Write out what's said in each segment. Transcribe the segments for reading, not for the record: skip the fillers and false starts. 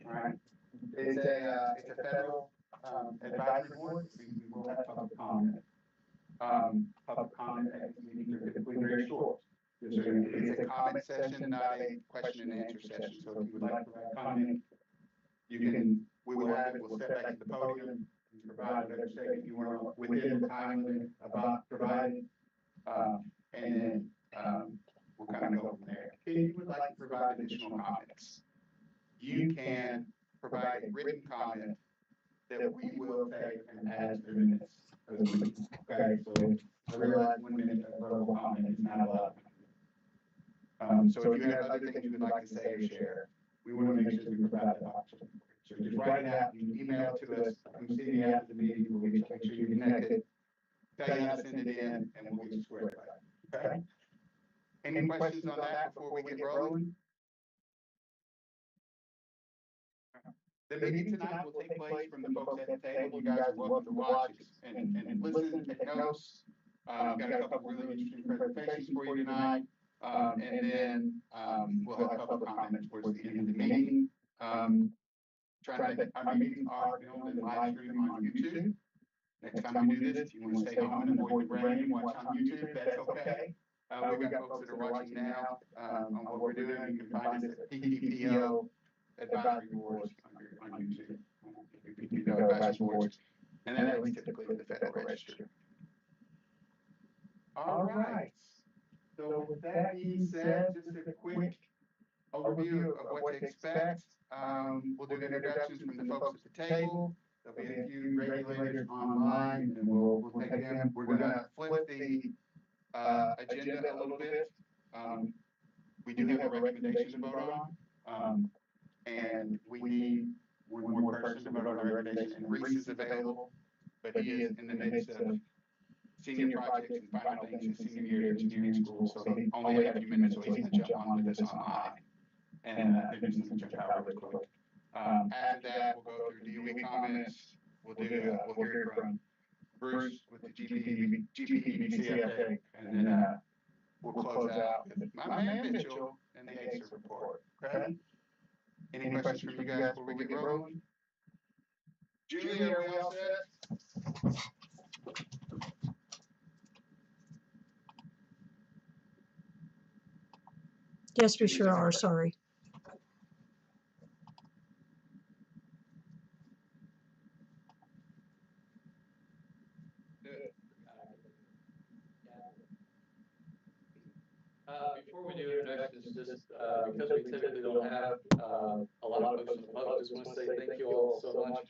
All right. It's a federal advisory board. We will have public comment. Public comment at these meetings are typically very short. So it's a comment session, not a question and answer session. So if you would like to provide comment, you can, we will have it, we'll step back to the podium and provide whatever statement you want within the time limit about provided. And then we'll kind of go from there. If you would like to provide additional comments, you can provide a written comment that we will take and add to the minutes of the meeting. Okay, so I realize 1 minute of verbal comment is not allowed. So if you have other things you would like to say or share, we want to make sure we provide that option. So just write it out, you can email it to us, come see me after the meeting, we'll make sure you're connected, tell you how to send it in, and we'll get you squared away. Okay? Any questions on that before we get rolling? The meeting tonight will take place from the folks at the table. You guys are welcome to watch and listen, take notes. Got a couple of really interesting presentations for you tonight. And then we'll have a couple of comments towards the end of the meeting. Trying to think, our meetings are filmed and live streamed on YouTube. Next time we do this, if you want to stay home and avoid the rain and watch on YouTube, that's okay. We've got folks that are watching now on what we're doing. You can find us at PPPO Advisory Boards on YouTube. PPPO Advisory Boards. And that links typically to the Federal Register. All right. So with that being said, just a quick overview of what to expect. We'll do introductions from the folks at the table. There'll be a few regulators online, and we'll take them. We're going to flip the agenda a little bit. We do have a recommendation to vote on, and we need one more person to vote on the recommendation. And Reese is available, but he is in the midst of senior projects and final things in senior year of engineering school, so he only had a few minutes, so he's going to jump on with us online. And they're just going to jump out really quick. After that, we'll go through DOE comments. We'll hear from Bruce with the GPEBC update, and then we'll close out with my man Mitchell and the ACER report. Okay. Any questions from you guys before we get rolling? Julie, are we all set? Yes, we sure are. Sorry. Before we do introductions, just because we typically don't have a lot of folks in the public, just want to say thank you all so much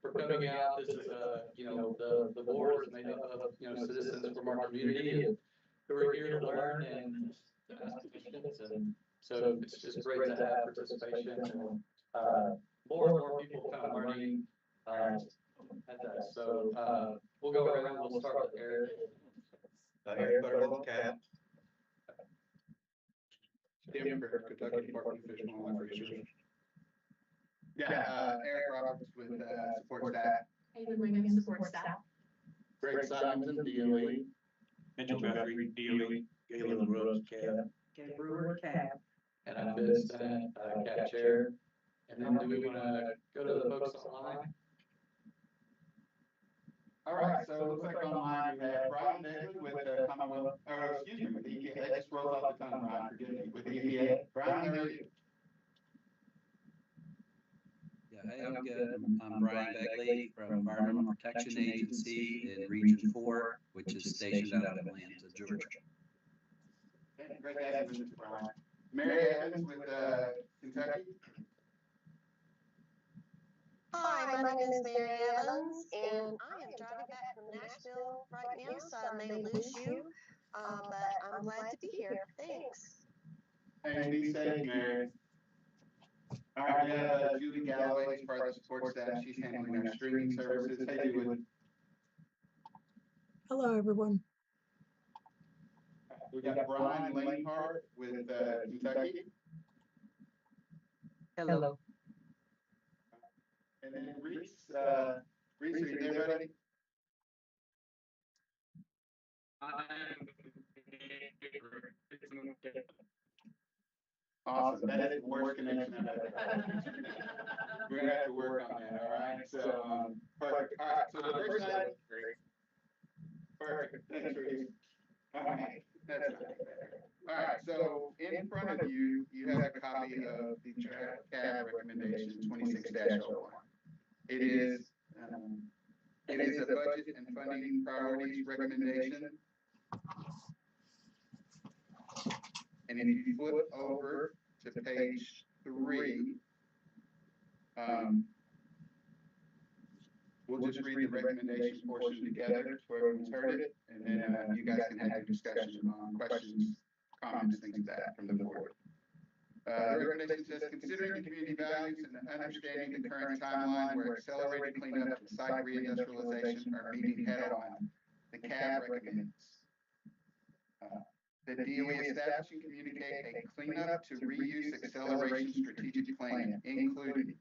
for coming out. This is the board is made up of citizens from our community and who are here to learn and to ask questions, and so it's just great to have participation and more and more people kind of learning at that. So we'll go around. We'll start with Eric. Eric Butterfield, Cap. Tim for Kentucky Department of Fish and Wildlife Research. Yeah, Eric Roberts with support staff. Hayden Wiggins, support staff. Greg Simons, DOE. Mitchell Guthrie, DOE. Galen Rose, Cap. Gay Brewer, Cab. And I'm Vincent, CAT Chair. And then do we want to go to the folks online? All right, so it looks like online we have Brian Davis with the Commonwealth, or excuse me, with the EPA. That just rolls off the tongue, Brian, forgive me, with the EPA. Brian, how are you? Yeah, hey, I'm good. I'm Brian Begley from Environmental Protection Agency in Region 4, which is stationed out of Atlanta, Georgia. Okay, great to have you with us, Brian. Mary Evans with Kentucky. Hi, my name is Mary Evans, and I am driving back from Nashville right now, so I may lose you, but I'm glad to be here. Thanks. Hey, be safe, Mary. All right, we have Julie Galloway as part of the support staff. She's handling our streaming services. Hey, Julie. Hello, everyone. We got Brian Lanehart with Kentucky. Hello. And then Reese, Reese, are you there, buddy? Awesome. That is the worst connection I've ever had. work on that, all right? So, perfect. All right, so the first item. Perfect, thanks, Reese. All right, that's not better. All right, so in front of you, you have a copy of the draft CAB recommendation 26-01. It is a budget and funding priorities recommendation. And if you flip over to page 3, we'll just read the recommendation portion together so everyone's heard it, and then you guys can have your discussion on questions, comments, things like that from the board. The recommendation says, considering the community values and understanding the current timeline where accelerated cleanup and site reindustrialization are meeting head-on, the CAB recommends the DOE establish and communicate a cleanup to reuse acceleration strategic plan, including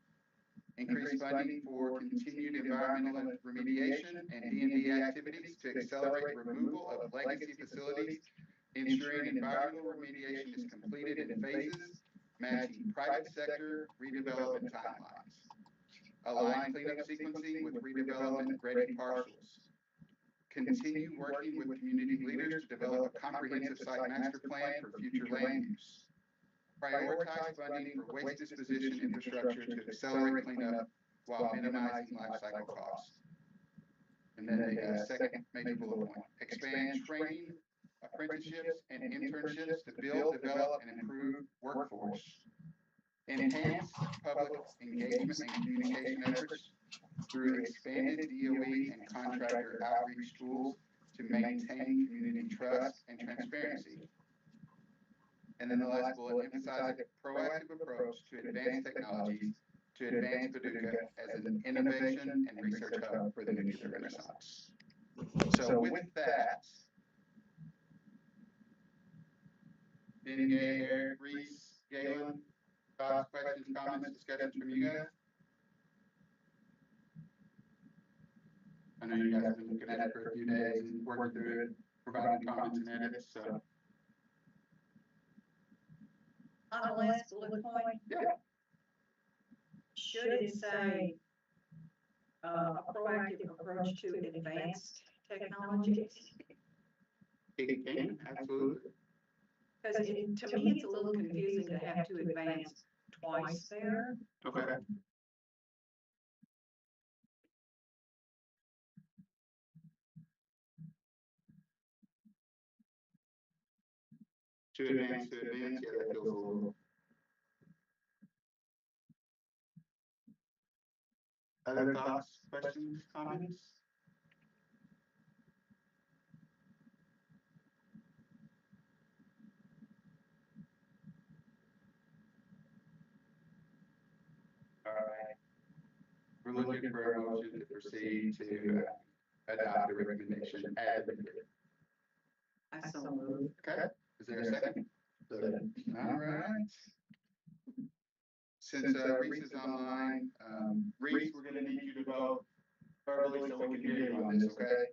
increased funding for continued environmental remediation and D&D activities to accelerate removal of legacy facilities, ensuring environmental remediation is completed in phases, matching private sector redevelopment timelines. Align cleanup sequencing with redevelopment ready parcels. Continue working with community leaders to develop a comprehensive site master plan for future land use. Prioritize funding for waste disposition infrastructure to accelerate cleanup while minimizing life cycle costs. And then the second major bullet point, expand training, apprenticeships, and internships to build, develop, and improve workforce. Enhance public engagement and communication efforts through expanded DOE and contractor outreach tools to maintain community trust and transparency. And then the last bullet, emphasize a proactive approach to advanced technologies to advance Paducah as an innovation and research hub for the nuclear renaissance. So with that, Danny, Eric, Reese, Galen, thoughts, questions, comments, discussions from you guys? I know you guys have been looking at it for a few days and working through it, providing comments and edits, so. On the last bullet point, Yeah. should it say a proactive approach to advanced technologies? It can, absolutely. Because to me, it's a little confusing to have to advance twice there. Okay. To advance, yeah, that feels a little. Other thoughts, questions, comments? All right. We're looking for a motion to proceed to adopt the recommendation as amended. I so move. Okay, is there a second? All right. Since Reese is online, Reese, we're gonna need you to vote verbally so we can hear you on this, okay?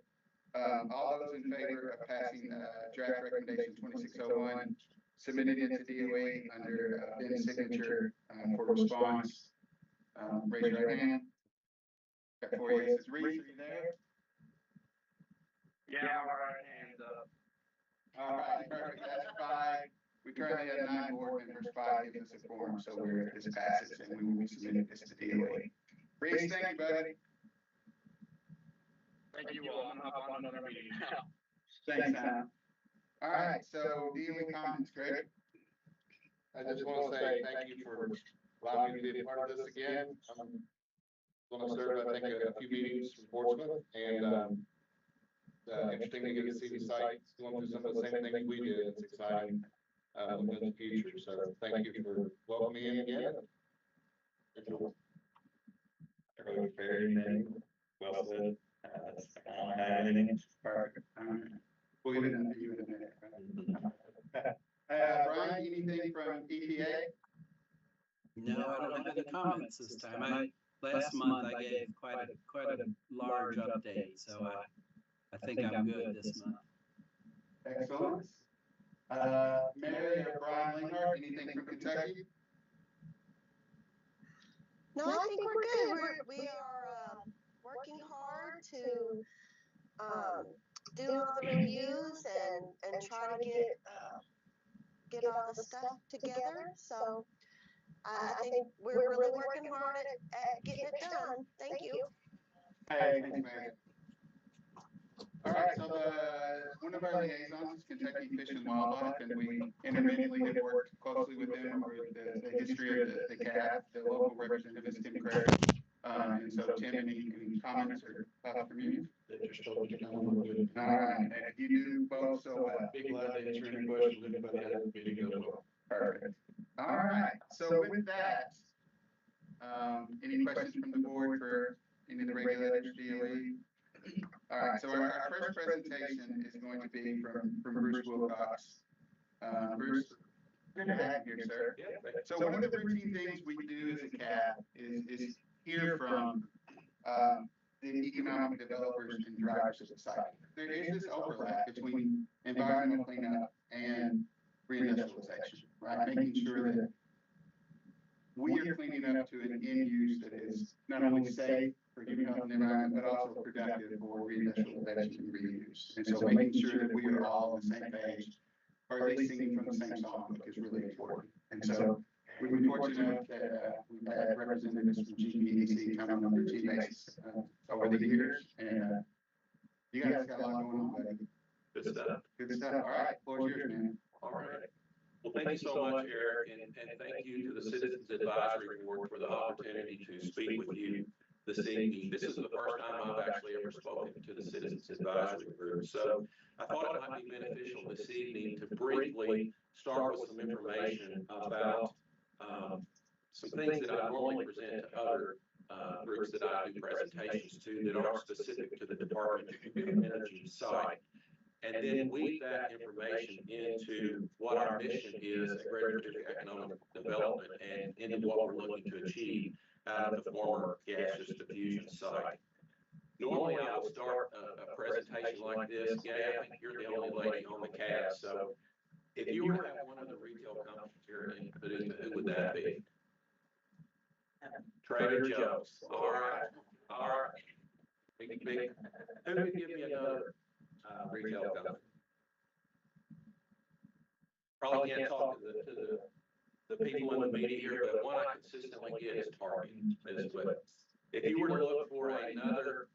All those in favor of passing draft recommendation 2601, submitting it to DOE under Ben's signature for response, raise your right hand. Got 4 yeses. Reese, are you there? Yeah, all right, hands up. All right, perfect. That's 5. We currently have 9 board members. 5 gives us a quorum, so this passes, and we will be submitting this to DOE. Reese, thank you, buddy. Thank you all. I'm gonna hop on another meeting now. Thanks, Sam. All right, so DOE comments, Greg. I just want to say thank you for allowing me to be a part of this again. I'm going to serve, I think, a few meetings from Portsmouth, and interesting to get to see the sites going through some of the same things we did. It's exciting looking in the future. So thank you for welcoming me in again. Really fair evening. Well said. I don't have anything. Perfect. All right. We'll get into you in a minute. Brian, anything from EPA? No, I don't have any comments this time. Last month I gave quite a large update, so I think I'm good this month. Excellent. Mary or Brian Linghart, anything from Kentucky? No, I think we're good. We are working hard to do all the reviews and try to get all the stuff together. So I think we're really working hard at getting it done. Thank you. Hey, thanks, Mayor. All right, so one of our liaisons is Kentucky Fish and Wildlife, and we intermittently have worked closely with them over the history of the CAP. The local representative is Tim Craig. And so, Tim, any comments or thoughts from you? That you're still looking at them, we're good. All right, and you do both so well. Be glad to answer any questions anybody has at the meeting as well. Perfect. All right, so with that, any questions from the board for any of the regulators, DOE? All right, so our first presentation is going to be from Bruce Wilcox. Bruce, good to have you here, sir. Yeah, So one of the routine things we do as a CAB is hear from the economic developers and drivers of society. There is this overlap between environmental cleanup and reindustrialization, right? Making sure that we are cleaning up to an end use that is not only safe for human health and environment, but also productive for reindustrialization and reuse. And so making sure that we are all on the same page, or at least singing from the same songbook is really important. And so we've been fortunate that we've had representatives from GPEC come on a routine basis over the years. And you guys got a lot going on, buddy. Good stuff. Good stuff. All right, floor's yours, man. All right. Well, thank you so much, Eric, and thank you to the Citizens Advisory Board for the opportunity to speak with you this evening. This is the first time I've actually ever spoken to the Citizens Advisory Group. So I thought it might be beneficial this evening to briefly start with some information about some things that I normally present to other groups that I do presentations to that aren't specific to the Department of Energy site. And then weave that information into what our mission is at Greater Paducah Economic Development and into what we're looking to achieve out of the former gaseous diffusion site. Normally, I would start a presentation like this. Gay, I think you're the only lady on the cast. So if you were to have one of the retail companies here in Paducah, who would that be? Trader Joe's. All right. All right. Big. Who could give me another retail company? Probably can't talk to the people in the media here, but one I consistently get is Target as well. If you were to look for another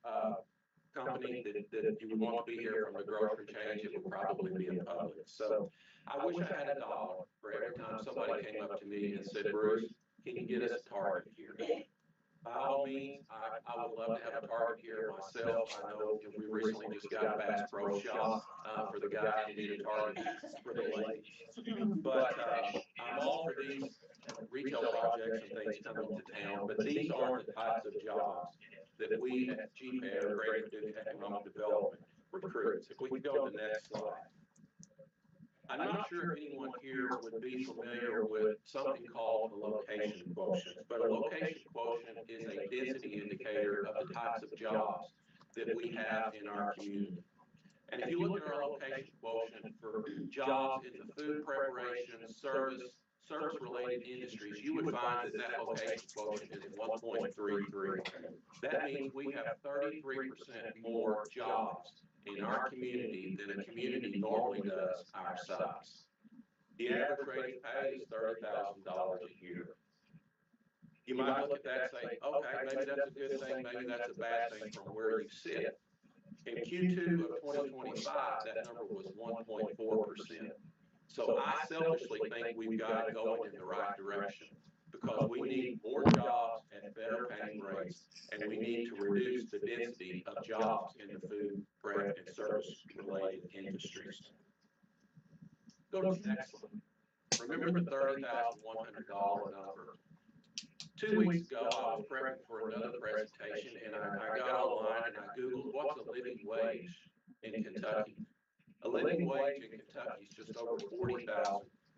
company that you would want to be here from the grocery chains, it would probably be a Publix. So I wish I had a dollar for every time somebody came up to me and said, Bruce, can you get us a Target here? By all means, I would love to have a Target here myself. I know we recently just got a Bass Pro Shop for the guys who need a Target for the ladies. But I'm all for these retail projects and things coming to town, but these aren't the types of jobs that we at GPAD or Greater Paducah Economic Development recruits. If we could go to the next slide. I'm not sure if anyone here would be familiar with something called a location quotient, but a location quotient is a density indicator of the types of jobs that we have in our community. And if you look at our location quotient for jobs in the food preparation, service-related industries, you would find that that location quotient is 1.33. That means we have 33% more jobs in our community than a community normally does our size. The average rate of pay is $30,000 a year. You might look at that and say, okay, maybe that's a good thing, maybe that's a bad thing from where you sit. In Q2 of 2025, that number was 1.4%. So I selfishly think we've got it going in the right direction because we need more jobs at better paying rates, and we need to reduce the density of jobs in the food, prep, and service-related industries. Go to the next one. Remember the $30,100 number. 2 weeks ago, I was prepping for another presentation, and I got online and I Googled what's a living wage in Kentucky. A living wage in Kentucky is just over $40,000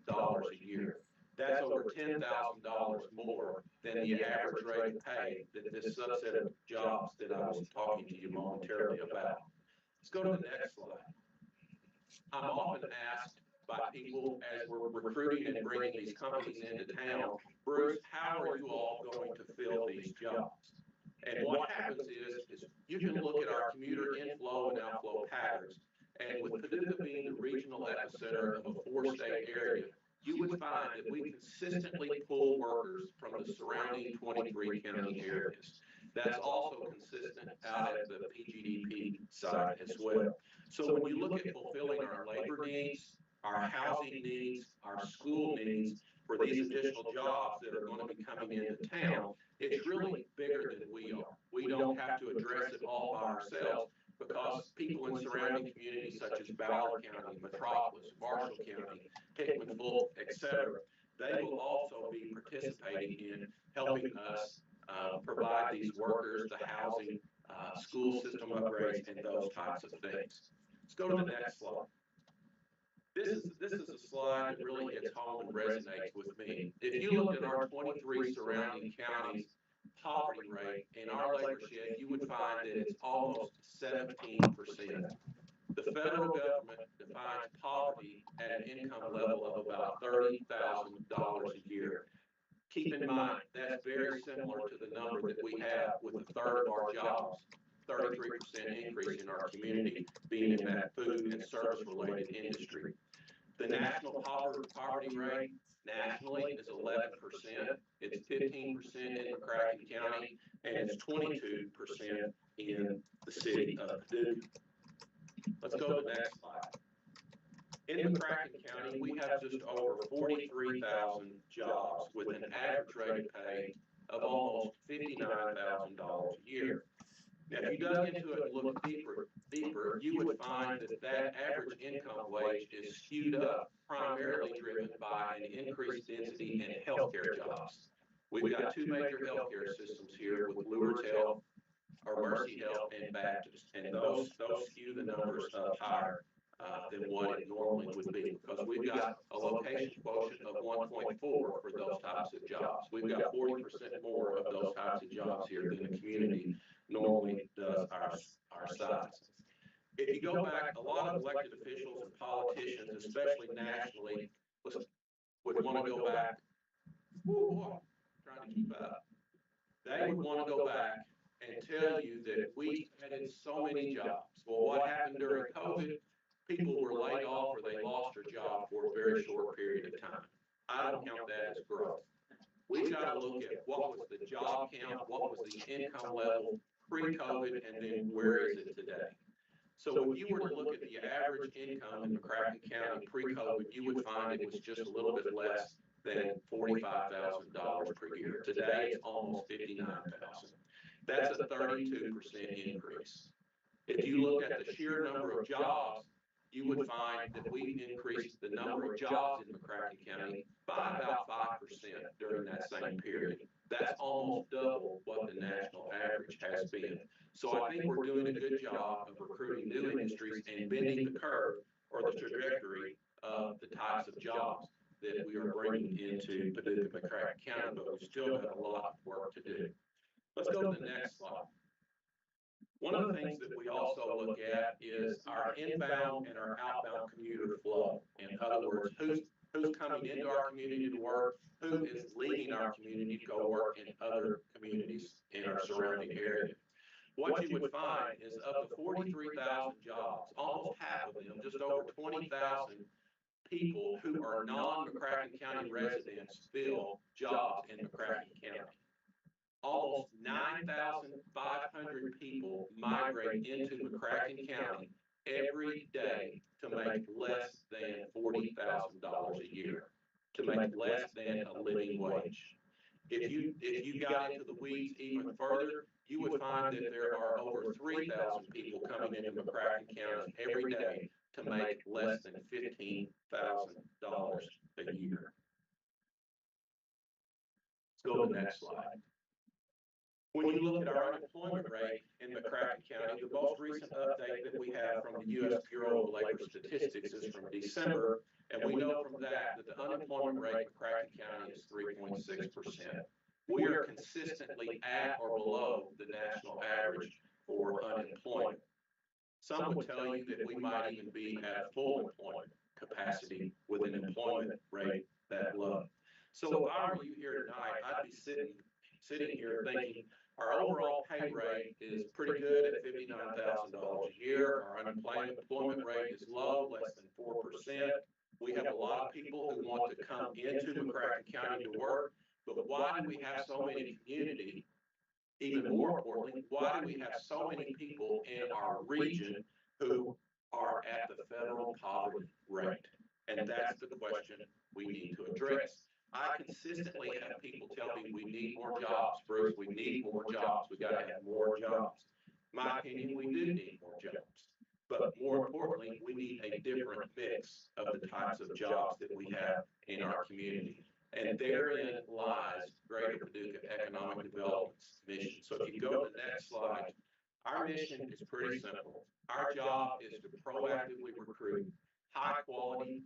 a year. That's over $10,000 more than the average rate of pay that this subset of jobs that I was talking to you momentarily about. Let's go to the next slide. I'm often asked by people as we're recruiting and bringing these companies into town, Bruce, how are you all going to fill these jobs? And what happens is you can look at our commuter inflow and outflow patterns, and with Paducah being the regional epicenter of a 4-state area, you would find that we consistently pull workers from the surrounding 23 county areas. That's also consistent out at the PGDP side as well. So when you look at fulfilling our labor needs, our housing needs, our school needs for these additional jobs that are going to be coming into town, it's really bigger than we are. We don't have to address it all by ourselves because people in surrounding communities such as Ballard County, Metropolis, Marshall County, Hickman, Fulton, etc., they will also be participating in helping us provide these workers the housing, school system upgrades, and those types of things. Let's go to the next slide. This is a slide that really hits home and resonates with me. If you looked at our 23 surrounding counties poverty rate in our labor shed, you would find that it's almost 17%. The federal government defines poverty at an income level of about $30,000 a year. Keep in mind, that's very similar to the number that we have with a third of our jobs, 33% increase in our community being in that food and service related industry. The national poverty rate nationally is 11%. It's 15% in McCracken County, and it's 22% in the city of Paducah. Let's go to the next slide. In McCracken County, we have just over 43,000 jobs with an average rate of pay of almost $59,000 a year. Now, if you dug into it and looked deeper, you would find that that average income wage is skewed up, primarily driven by an increased density in healthcare jobs. We've got two major healthcare systems here with Lewis Health, or Mercy Health, and Baptist, and those skew the numbers up higher than what it normally would be, because we've got a location quotient of 1.4 for those types of jobs. We've got 40% more of those types of jobs here than the community normally does our size. If you go back, a lot of elected officials and politicians, especially nationally, would want to go back, trying to keep up. They would want to go back and tell you that we added so many jobs. Well, what happened during COVID? People were laid off or they lost their job for a very short period of time. I don't count that as growth. We've got to look at what was the job count, what was the income level pre-COVID, and then where is it today? So if you were to look at the average income in McCracken County pre-COVID, you would find it was just a little bit less than $45,000 per year. Today, it's almost $59,000. That's a 32% increase. If you look at the sheer number of jobs, you would find that we've increased the number of jobs in McCracken County by about 5% during that same period. That's almost double what the national average has been. So I think we're doing a good job of recruiting new industries and bending the curve or the trajectory of the types of jobs that we are bringing into Paducah, McCracken County, but we still have a lot of work to do. Let's go to the next slide. One of the things that we also look at is our inbound and our outbound commuter flow. In other words, who's coming into our community to work, who is leaving our community to go work in other communities in our surrounding area. What you would find is of the 43,000 jobs, almost half of them, just over 20,000 people who are non-McCracken County residents fill jobs in McCracken County. Almost 9,500 people migrate into McCracken County every day to make less than $40,000 a year, to make less than a living wage. If you got into the weeds even further, you would find that there are over 3,000 people coming into McCracken County every day to make less than $15,000 a year. Let's go to the next slide. When you look at our unemployment rate in McCracken County, the most recent update that we have from the U.S. Bureau of Labor Statistics is from December, and we know from that the unemployment rate in McCracken County is 3.6%. We are consistently at or below the national average for unemployment. Some would tell you that we might even be at full employment. capacity with an employment rate that low. So if I were you here tonight, I'd be sitting here thinking, our overall pay rate is pretty good at $59,000 a year. Our unemployment rate is low, less than 4%. We have a lot of people who want to come into McCracken County to work, but why do we have so many community? Even more importantly, why do we have so many people in our region who are at the federal poverty rate? And that's the question we need to address. I consistently have people tell me we need more jobs, Bruce, we need more jobs, we gotta have more jobs. My opinion, we do need more jobs. But more importantly, we need a different mix of the types of jobs that we have in our community. And therein lies Greater Paducah Economic Development's mission. So if you go to the next slide, our mission is pretty simple. Our job is to proactively recruit high-quality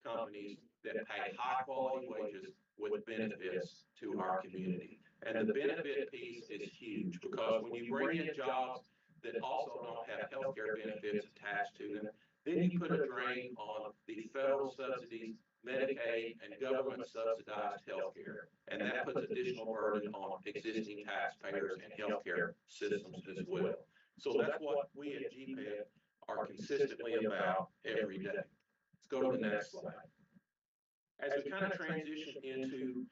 companies that pay high-quality wages with benefits to our community. And the benefit piece is huge because when you bring in jobs that also don't have healthcare benefits attached to them, then you put a drain on the federal subsidies, Medicaid, and government subsidized healthcare. And that puts additional burden on existing taxpayers and healthcare systems as well. So that's what we at GPED are consistently about every day. Let's go to the next slide. As we kind of transition into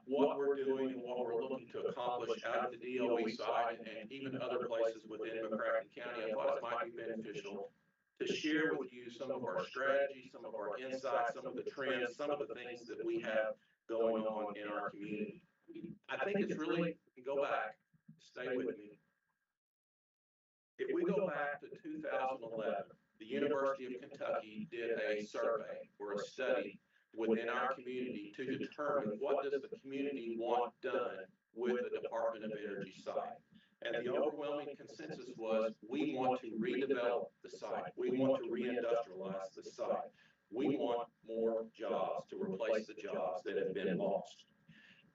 what we're doing and what we're looking to accomplish out of the DOE side and even other places within McCracken County, I thought it might be beneficial to share with you some of our strategies, some of our insights, some of the trends, some of the things that we have going on in our community. I think it's really, go back, stay with me. If we go back to 2011, the University of Kentucky did a survey or a study within our community to determine what does the community want done with the Department of Energy site. And the overwhelming consensus was we want to redevelop the site. We want to reindustrialize the site. We want more jobs to replace the jobs that have been lost.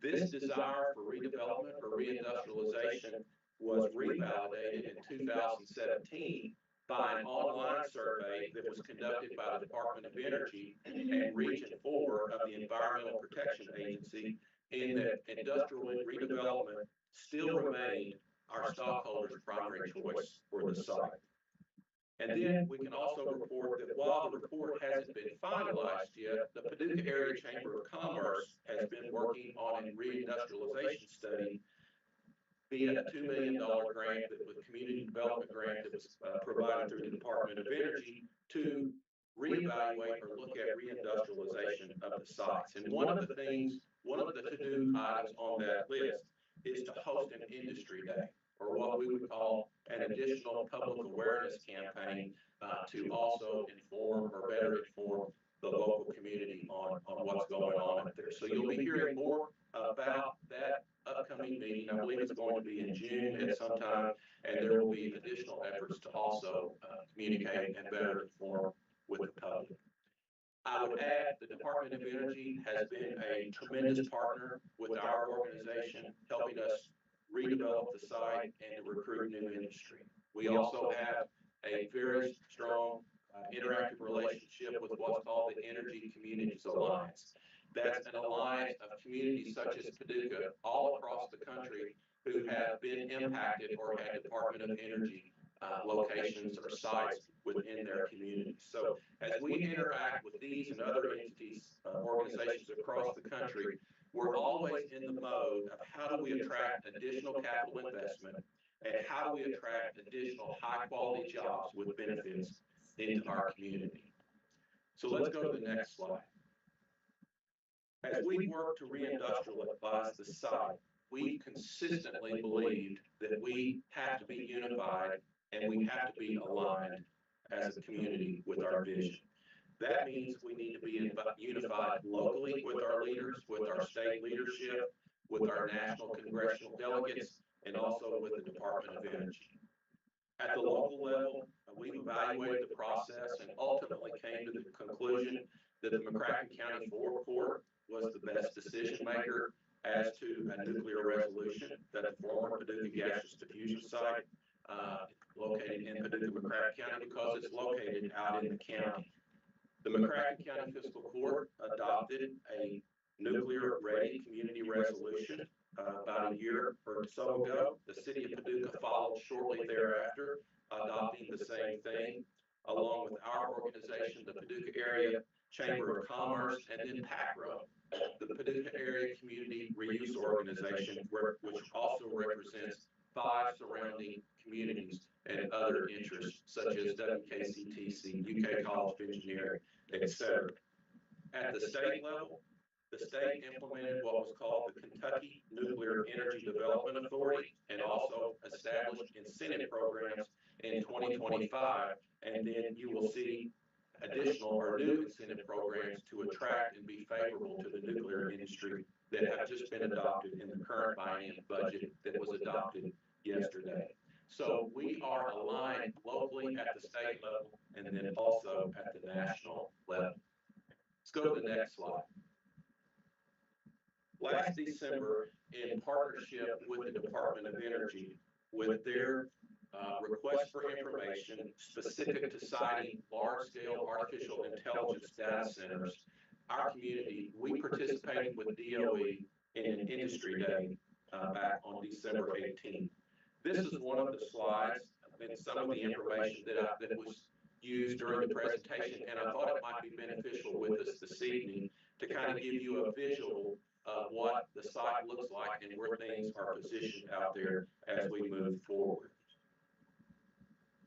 This desire for redevelopment or reindustrialization was revalidated in 2017 by an online survey that was conducted by the Department of Energy and Region 4 of the Environmental Protection Agency, in that industrial redevelopment still remained our stockholders' primary choice for the site. And then we can also report that while the report hasn't been finalized yet, the Paducah Area Chamber of Commerce has been working on a reindustrialization study via a $2 million grant that was community development grant that was provided through the Department of Energy to reevaluate or look at reindustrialization of the sites. And one of the to-do items on that list is to host an industry day, or what we would call an additional public awareness campaign to also inform or better inform the local community on what's going on out there. So you'll be hearing more about that upcoming meeting. I believe it's going to be in June at some time, and there will be additional efforts to also communicate and better inform with the public. I would add the Department of Energy has been a tremendous partner with our organization, helping us redevelop the site and to recruit new industry. We also have a very strong interactive relationship with what's called the Energy Communities Alliance. That's an alliance of communities such as Paducah all across the country who have been impacted or had Department of Energy locations or sites within their communities. So as we interact with these and other entities, organizations across the country, we're always in the mode of how do we attract additional capital investment and how do we attract additional high quality jobs with benefits into our community. So let's go to the next slide. As we work to reindustrialize the site, we've consistently believed that we have to be unified and we have to be aligned as a community with our vision. That means we need to be unified locally with our leaders, with our state leadership, with our national congressional delegates, and also with the Department of Energy. At the local level, we've evaluated the process and ultimately came to the conclusion that the McCracken County Court was the best decision maker as to a nuclear resolution that the former Paducah Gaseous Diffusion Site located in Paducah, McCracken County, because it's located out in the county. The McCracken County Fiscal Court adopted a nuclear-ready community resolution about a year or so ago. The city of Paducah followed shortly thereafter, adopting the same thing, along with our organization, the Paducah Area Chamber of Commerce, and then PACRO, the Paducah Area Community Reuse Organization, which also represents 5 surrounding communities and other interests such as WKCTC, UK College of Engineering, etc. At the state level, the state implemented what was called the Kentucky Nuclear Energy Development Authority and also established incentive programs in 2025. And then you will see additional or new incentive programs to attract and be favorable to the nuclear industry that have just been adopted in the current biennium budget that was adopted yesterday. So we are aligned locally at the state level and then also at the national level. Let's go to the next slide. Last December, in partnership with the Department of Energy, with their request for information specific to siting large-scale artificial intelligence data centers, our community, we participated with DOE in an industry day back on December 18th. This is one of the slides and some of the information that was used during the presentation, and I thought it might be beneficial with us this evening to kind of give you a visual of what the site looks like and where things are positioned out there as we move forward.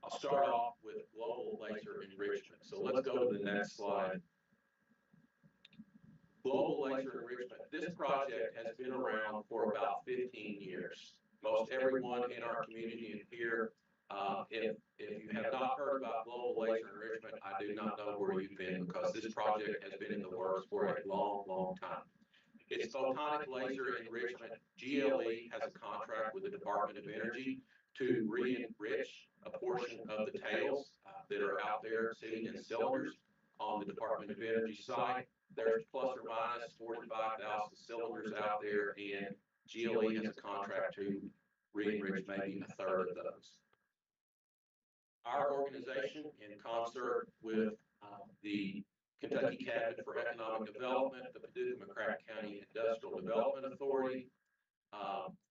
I'll start off with global laser enrichment. So let's go to the next slide. Global laser enrichment. This project has been around for about 15 years. Most everyone in our community here, if you have not heard about global laser enrichment, I do not know where you've been, because this project has been in the works for a long, long time. It's photonic laser enrichment. GLE has a contract with the Department of Energy to re-enrich a portion of the tails that are out there sitting in cylinders on the Department of Energy site. There's plus or minus 45,000 cylinders out there, and GLE has a contract to re-enrich maybe a third of those. Our organization, in concert with the Kentucky Cabinet for Economic Development, the Paducah McCracken County Industrial Development Authority,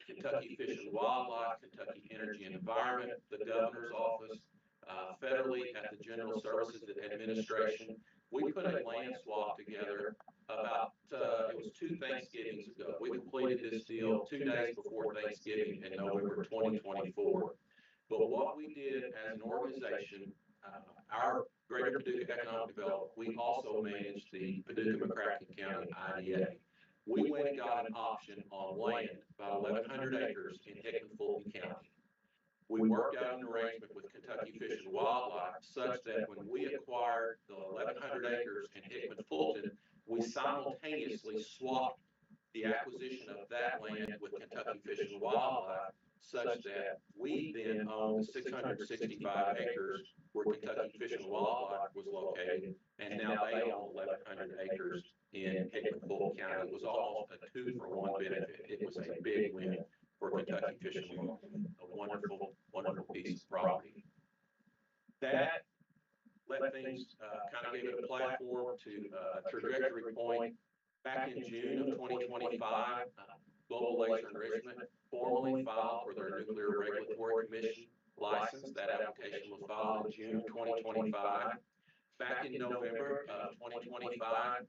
Kentucky Fish and Wildlife, Kentucky Energy and Environment, the Governor's Office, federally at the General Services Administration, we put a land swap together about, it was 2 Thanksgivings ago. We completed this deal 2 days before Thanksgiving in November 2024. But what we did as an organization, our Greater Paducah Economic Development, we also managed the Paducah McCracken County IDA. We went and got an option on land, about 1,100 acres in Hickman-Fulton County. We worked out an arrangement with Kentucky Fish and Wildlife such that when we acquired the 1,100 acres in Hickman-Fulton, we simultaneously swapped the acquisition of that land with Kentucky Fish and Wildlife, such that we then owned the 665 acres where Kentucky Fish and Wildlife was located, and now they own 1,100 acres in Hickman-Fulton County. It was almost a 2-for-1 benefit. It was a big win for Kentucky Fish and Wildlife, a wonderful, wonderful piece of property. That let things kind of gave it a platform to a trajectory point. Back in June of 2025, Global Laser Enrichment formally filed for their Nuclear Regulatory Commission license. That application was filed in June of 2025. Back in November of 2025,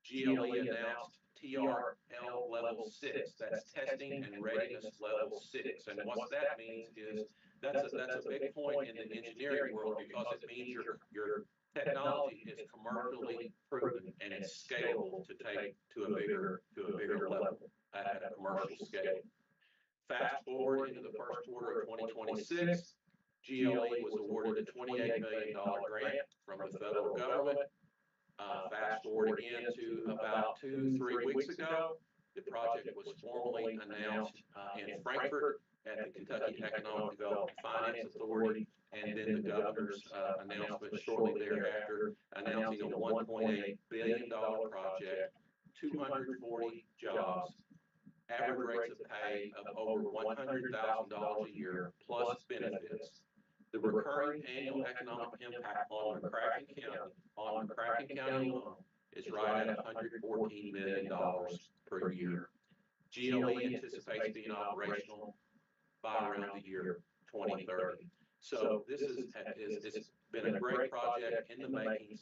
GLE announced TRL Level 6. That's Testing and Readiness Level 6. And what that means is that's a big point in the engineering world, because it means your technology is commercially proven and it's scalable to take to a bigger level at a commercial scale. Fast forward into the first quarter of 2026, GLE was awarded a $28 million grant from the federal government. Fast forward again to about 2-3 weeks ago, the project was formally announced in Frankfurt at the Kentucky Economic Development Finance Authority, and then the governor's announcement shortly thereafter, announcing a $1.8 billion project, 240 jobs, average rates of pay of over $100,000 a year, plus benefits. The recurring annual economic impact on McCracken County alone is right at $114 million per year. GLE anticipates being operational by around the year 2030. So this it's been a great project in the making,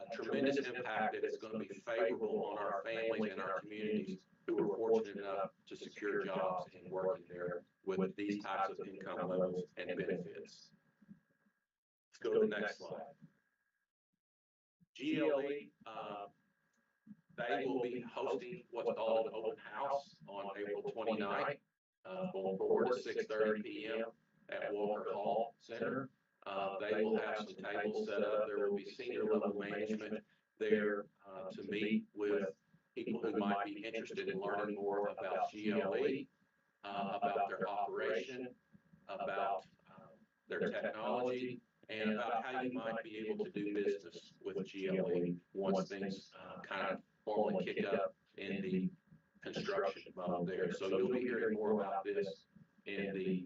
a tremendous impact that is going to be favorable on our families and our communities who are fortunate enough to secure jobs and working there with these types of income levels and benefits. Let's go to the next slide. GLE, they will be hosting what's called an open house on April 29th, from 4 to 6:30 p.m. at Walker Hall Center. They will have some tables set up. There will be senior level management there to meet with people who might be interested in learning more about GLE, about their operation, about their technology, and about how you might be able to do business with GLE once things kind of formally kick up in the construction mode there. So you'll be hearing more about this in the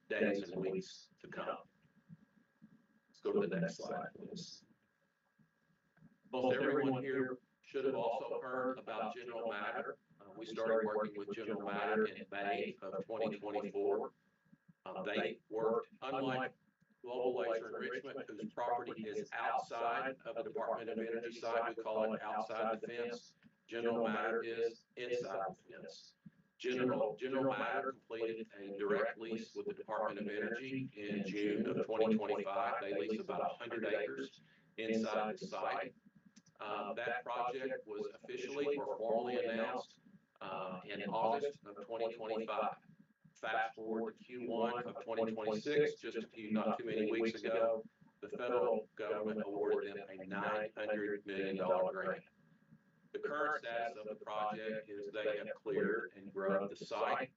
days and weeks to come. Let's go to the next slide, please. Most everyone here should have also heard about General Matter. We started working with General Matter in May of 2024. They worked, unlike Global Laser Enrichment, whose property is outside of the Department of Energy site, we call it outside the fence. General Matter is inside the fence. General Matter completed a direct lease with the Department of Energy in June of 2025. They leased about 100 acres inside the site. That project was officially or formally announced in August of 2025. Fast forward to Q1 of 2026, just not too many weeks ago, the federal government awarded them a $900 million grant. The current status of the project is they have cleared and grubbed the site,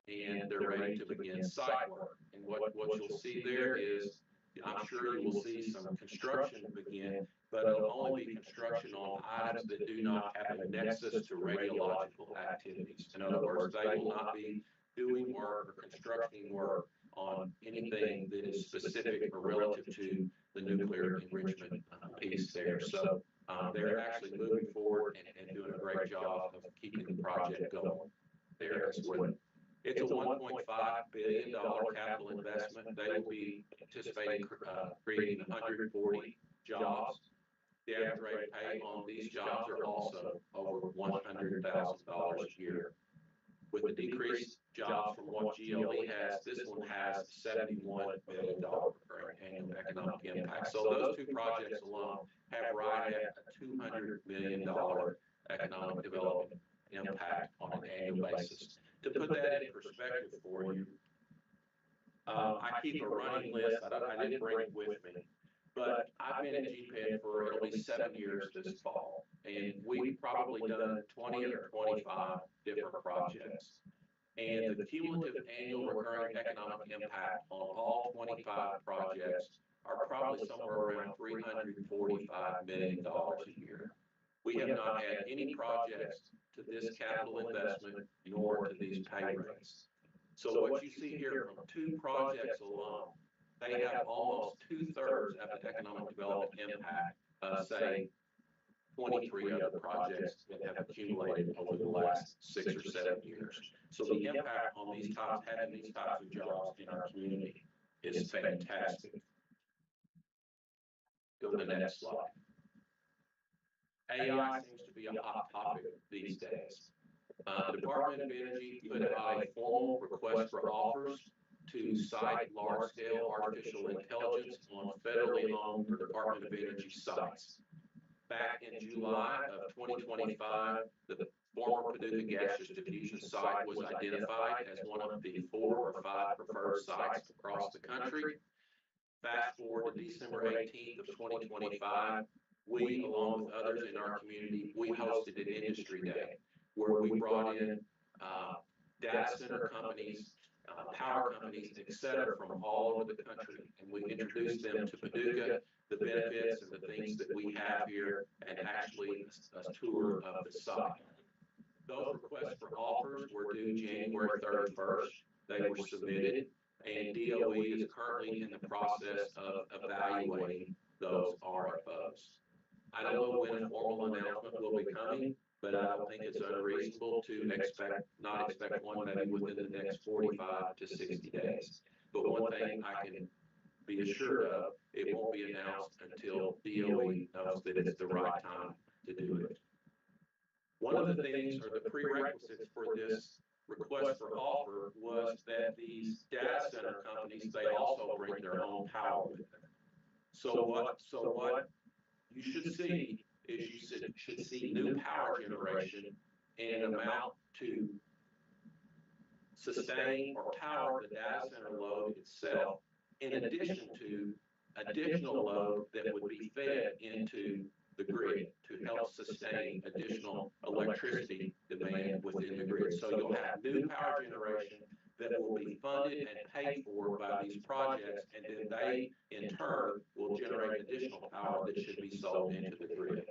and they're ready to begin site work. And what you'll see there is, I'm sure you will see some construction begin, but it'll only be construction on items that do not have a nexus to radiological activities. In other words, they will not be doing work or constructing work on anything that is specific or relative to the nuclear enrichment piece there. So they're actually moving forward and doing a great job of keeping the project going there as well. It's a $1.5 billion capital investment. They will be anticipating creating 140 jobs. The average rate of pay on these jobs are also over $100,000 a year. With the decreased jobs from what GLE has, this one has $71 million recurring annual economic impact. So those two projects alone have right at a $200 million economic development impact on an annual basis. To put that in perspective for you, I keep a running list. I didn't bring it with me, but I've been at GPED for at least 7 years this fall, and we've probably done 20 or 25 different projects. And the cumulative annual recurring economic impact on all 25 projects are probably somewhere around $345 million a year. We have not had any projects to this capital investment nor to these pay rates. So what you see here from 2 projects alone, they have almost 2/3 of the economic development impact of, say, 23 other projects that have accumulated over the last 6 or 7 years. So the impact on these types, having these types of jobs in our community is fantastic. Go to the next slide. AI seems to be a hot topic these days. The Department of Energy put out a formal request for offers to site large-scale artificial intelligence on federally owned or Department of Energy sites. Back in July of 2025, the former Paducah gas distribution site was identified as one of the 4 or 5 preferred sites across the country. Fast forward to December 18th of 2025, we, along with others in our community, we hosted an industry day where we brought in data center companies, power companies, et cetera, from all over the country. And we introduced them to Paducah, the benefits and the things that we have here, and actually a tour of the site. Those requests for offers were due January 31st. They were submitted. and DOE is currently in the process of evaluating those RFOs. I don't know when a formal announcement will be coming, but I don't think it's unreasonable to not expect one maybe within the next 45 to 60 days. But one thing I can be assured of, it won't be announced until DOE knows that it's the right time to do it. One of the things or the prerequisites for this request for offer was that these data center companies, they also bring their own power with them. So what you should see is you should see new power generation in an amount to sustain or power the data center load itself, in addition to additional load that would be fed into the grid to help sustain additional electricity demand within the grid. So you'll have new power generation that will be funded and paid for by these projects, and then they, in turn, will generate additional power that should be sold into the grid.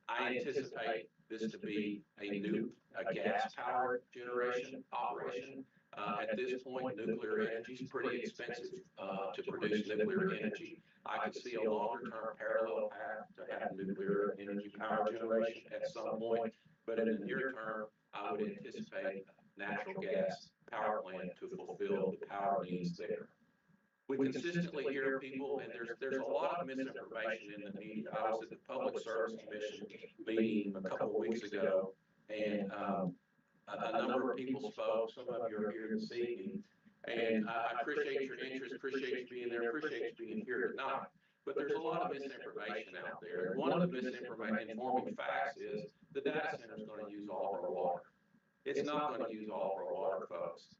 I anticipate this to be a gas-powered generation operation. At this point, nuclear energy is pretty expensive to produce nuclear energy. I could see a longer-term parallel path to have nuclear energy power generation at some point, but in the near term, I would anticipate natural gas power plant to fulfill the power needs there. We consistently hear people, and there's a lot of misinformation in the media. I was at the Public Service Commission meeting a couple of weeks ago, and a number of people spoke. Some of you are here this evening, and I appreciate your interest, appreciate you being there, appreciate you being here tonight. But there's a lot of misinformation out there. And one of the misinforming facts is the data center is going to use all of our water. It's not going to use all of our water, folks.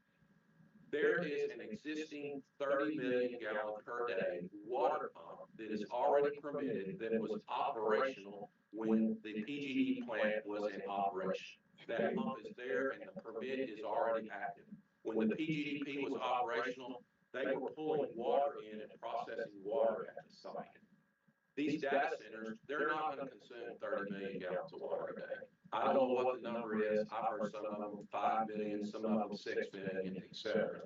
There is an existing 30 million gallon per day water pump that is already permitted that was operational when the PGD plant was in operation. That pump is there and the permit is already active. When the PGDP was operational, they were pulling water in and processing water at the site. These data centers, they're not going to consume 30 million gallons of water a day. I don't know what the number is. I've heard some of them 5 million, some of them 6 million, etc.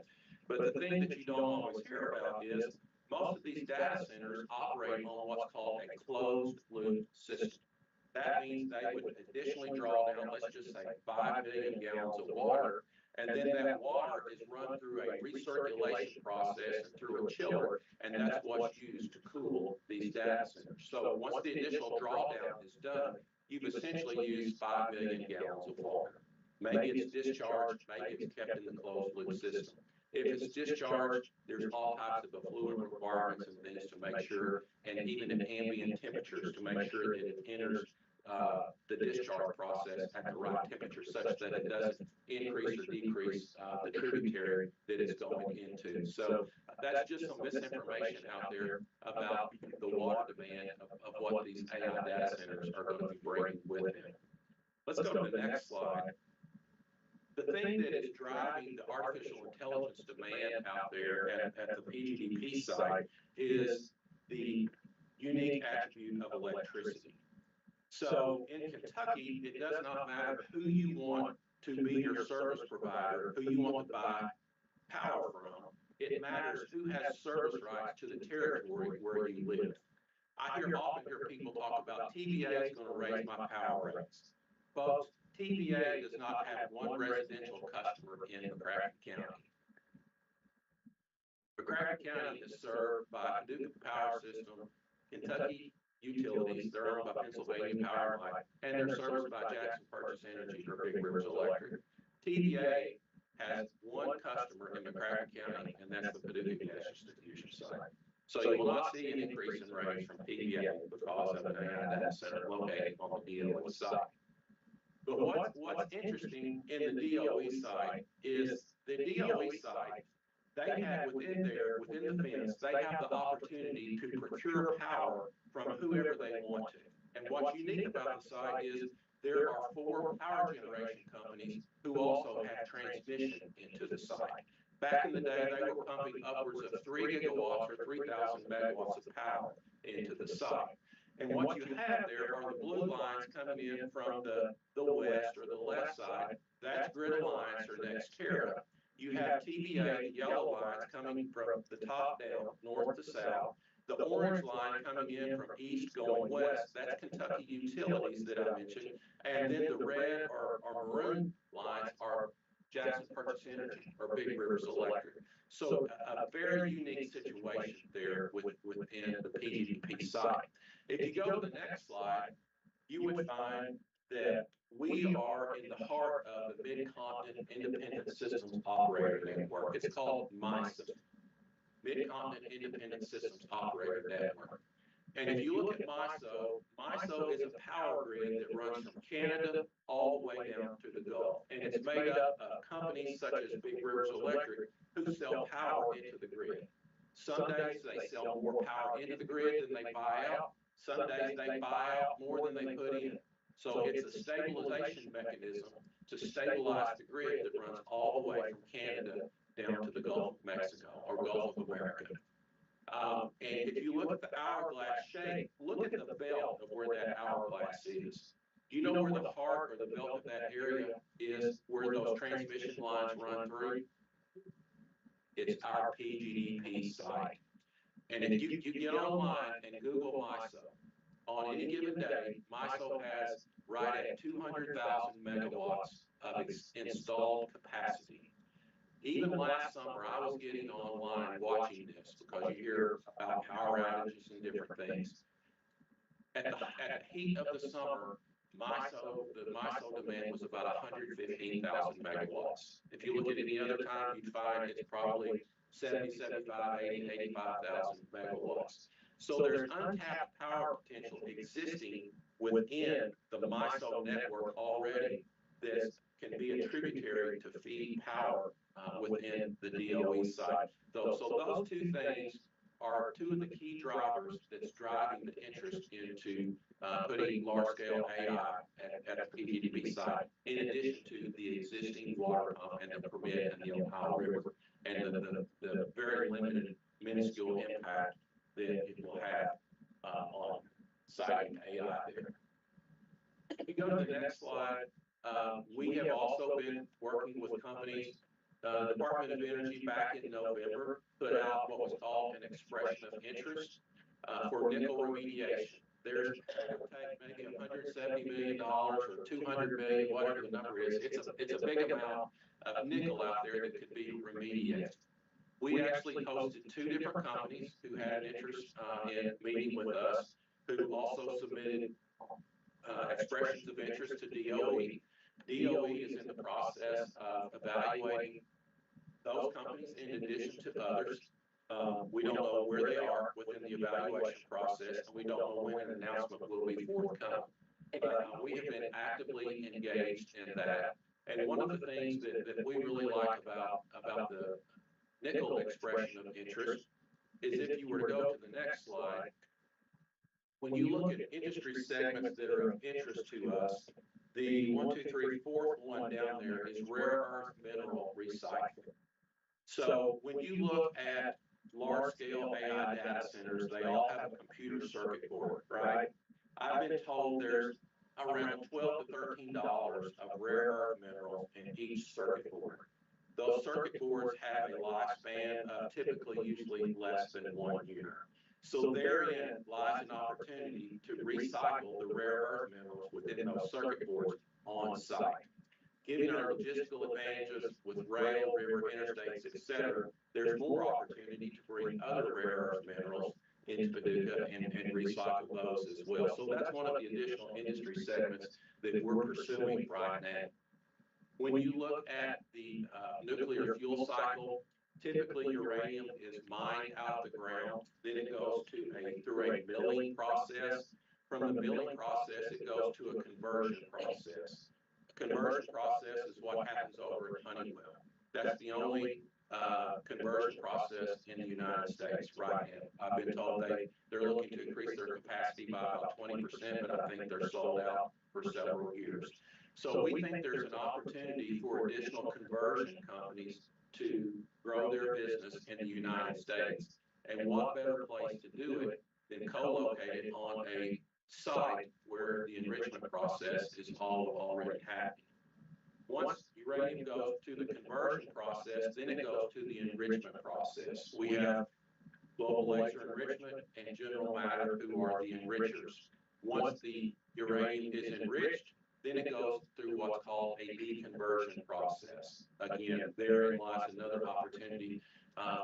But the thing that you don't always hear about is most of these data centers operate on what's called a closed loop system. That means they would additionally draw down, let's just say, 5 billion gallons of water, and then that water is run through a recirculation process and through a chiller, and that's what's used to cool these data centers. So once the initial drawdown is done, you've essentially used 5 billion gallons of water. Maybe it's discharged, maybe it's kept in the closed loop system. If it's discharged, there's all types of effluent requirements and things to make sure, and even in ambient temperatures to make sure that it enters the discharge process at the right temperature such that it doesn't increase or decrease the tributary that it's going into. So that's just some misinformation out there about the water demand of what these AI data centers are going to be bringing with them. Let's go to the next slide. The thing that is driving the artificial intelligence demand out there at the PGDP site is the unique attribute of electricity. So in Kentucky, it does not matter who you want to be your service provider, who you want to buy power from. It matters who has service rights to the territory where you live. I often hear people talk about TVA is going to raise my power rates. Folks, TVA does not have one residential customer in McCracken County. McCracken County is served by Paducah Power System, Kentucky Utilities, they're owned by Pennsylvania Power and Light, and they're serviced by Jackson Purchase Energy or Big Rivers Electric. TVA has one customer in McCracken County, and that's the Paducah Gas Distribution site. So you will not see an increase in rates from TVA because of an AI data center located on the DOE site. But what's interesting in the DOE site is the DOE site, they have within the fence, they have the opportunity to procure power from whoever they want to. And what's unique about the site is there are 4 power generation companies who also have transmission into the site. Back in the day, they were pumping upwards of 3 gigawatts or 3,000 megawatts of power into the site. And what you have there are the blue lines coming in from the west or the left side. That's Grid Alliance or NextEra. You have TVA, the yellow lines coming from the top down, north to south. The orange line coming in from east going west, that's Kentucky Utilities that I mentioned. And then the red or maroon lines are Jackson Purchase Energy or Big Rivers Electric. So a very unique situation there within the PGDP site. If you go to the next slide, you would find that we are in the heart of the Mid-Continent Independent Systems Operator Network. It's called MISO, Mid-Continent Independent Systems Operator Network. And if you look at MISO, MISO is a power grid that runs from Canada all the way down to the Gulf. And it's made up of companies such as Big Rivers Electric who sell power into the grid. Some days they sell more power into the grid than they buy out. Some days they buy out more than they put in. So it's a stabilization mechanism to stabilize the grid that runs all the way from Canada down to the Gulf of Mexico or Gulf of America. And if you look at the hourglass shape, look at the belt of where that hourglass is. Do you know where the heart or the belt of that area is, where those transmission lines run through? It's our PGDP site. And if you get online and Google MISO, on any given day, MISO has right at 200,000 megawatts of installed capacity. Even last summer, I was getting online watching this because you hear about power outages and different things. At the heat of the summer, the MISO demand was about 115,000 megawatts. If you look at any other time, you'd find it's probably 70, 75, 80, 85,000 megawatts. So there's untapped power potential existing within the MISO network already that can be a tributary to feed power within the DOE site. So those two things are two of the key drivers that's driving the interest into putting large-scale AI at the PGDP site, in addition to the existing water pump and the permit and the Ohio River, and the very limited, minuscule impact that it will have on siting AI there. If we go to the next slide, we have also been working with companies. The Department of Energy back in November put out what was called an expression of interest for nickel remediation. There's maybe $170 million or $200 million, whatever the number is. It's a big amount of nickel out there that could be remediated. We actually hosted two different companies who had an interest in meeting with us, who also submitted expressions of interest to DOE. DOE is in the process of evaluating those companies in addition to others. We don't know where they are within the evaluation process, and we don't know when an announcement will be forthcoming. But we have been actively engaged in that. And one of the things that we really like about the nickel expression of interest is, if you were to go to the next slide, when you look at industry segments that are of interest to us, the 1, 2, 3, 4th one down there is rare earth mineral recycling. So when you look at large-scale AI data centers, they all have a computer circuit board, right? I've been told there's around $12 to $13 of rare earth minerals in each circuit board. Those circuit boards have a lifespan of usually less than 1 year. So therein lies an opportunity to recycle the rare earth minerals within those circuit boards on site. Given our logistical advantages with rail, river, interstates, etc., there's more opportunity to bring other rare earth minerals into Paducah and recycle those as well. So that's one of the additional industry segments that we're pursuing right now. When you look at the nuclear fuel cycle, typically uranium is mined out of the ground, then it goes through a milling process. From the milling process, it goes to a conversion process. A conversion process is what happens over at Honeywell. That's the only conversion process in the United States right now. I've been told they're looking to increase their capacity by about 20%, but I think they're sold out for several years. So we think there's an opportunity for additional conversion companies to grow their business in the United States. And what better place to do it than co-located on a site where the enrichment process is already happening. Once uranium goes to the conversion process, then it goes to the enrichment process. We have global laser enrichment and general matter who are the enrichers. Once the uranium is enriched, then it goes through what's called a deconversion process. Again, therein lies another opportunity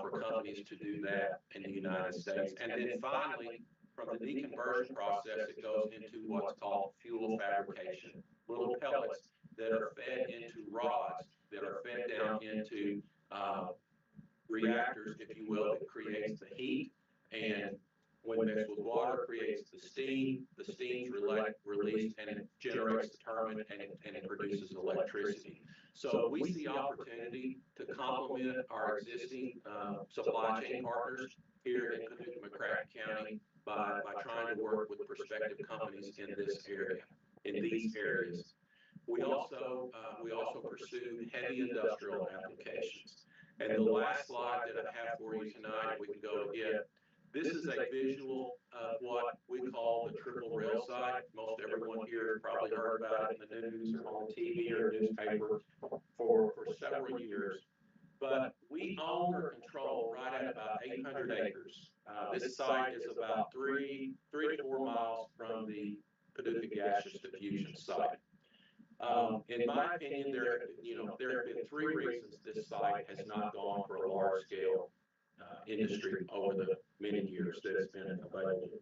for companies to do that in the United States. And then finally, from the deconversion process, it goes into what's called fuel fabrication, little pellets that are fed into rods that are fed down into reactors, if you will, that creates the heat, and when mixed with water creates the steam's released and it generates the turbine and it produces electricity. So we see opportunity to complement our existing supply chain partners here in Paducah, McCracken County by trying to work with prospective companies in this area, in these areas. We also pursue heavy industrial applications. And the last slide that I have for you tonight, we can go to it. This is a visual of what we call the triple rail site. Most everyone here has probably heard about it in the news or on TV or newspaper for several years. But we own or control right at about 800 acres. This site is about 3 to 4 miles from the Paducah gaseous diffusion site. In my opinion, there have been 3 reasons this site has not gone for a large-scale industry over the many years that it's been available.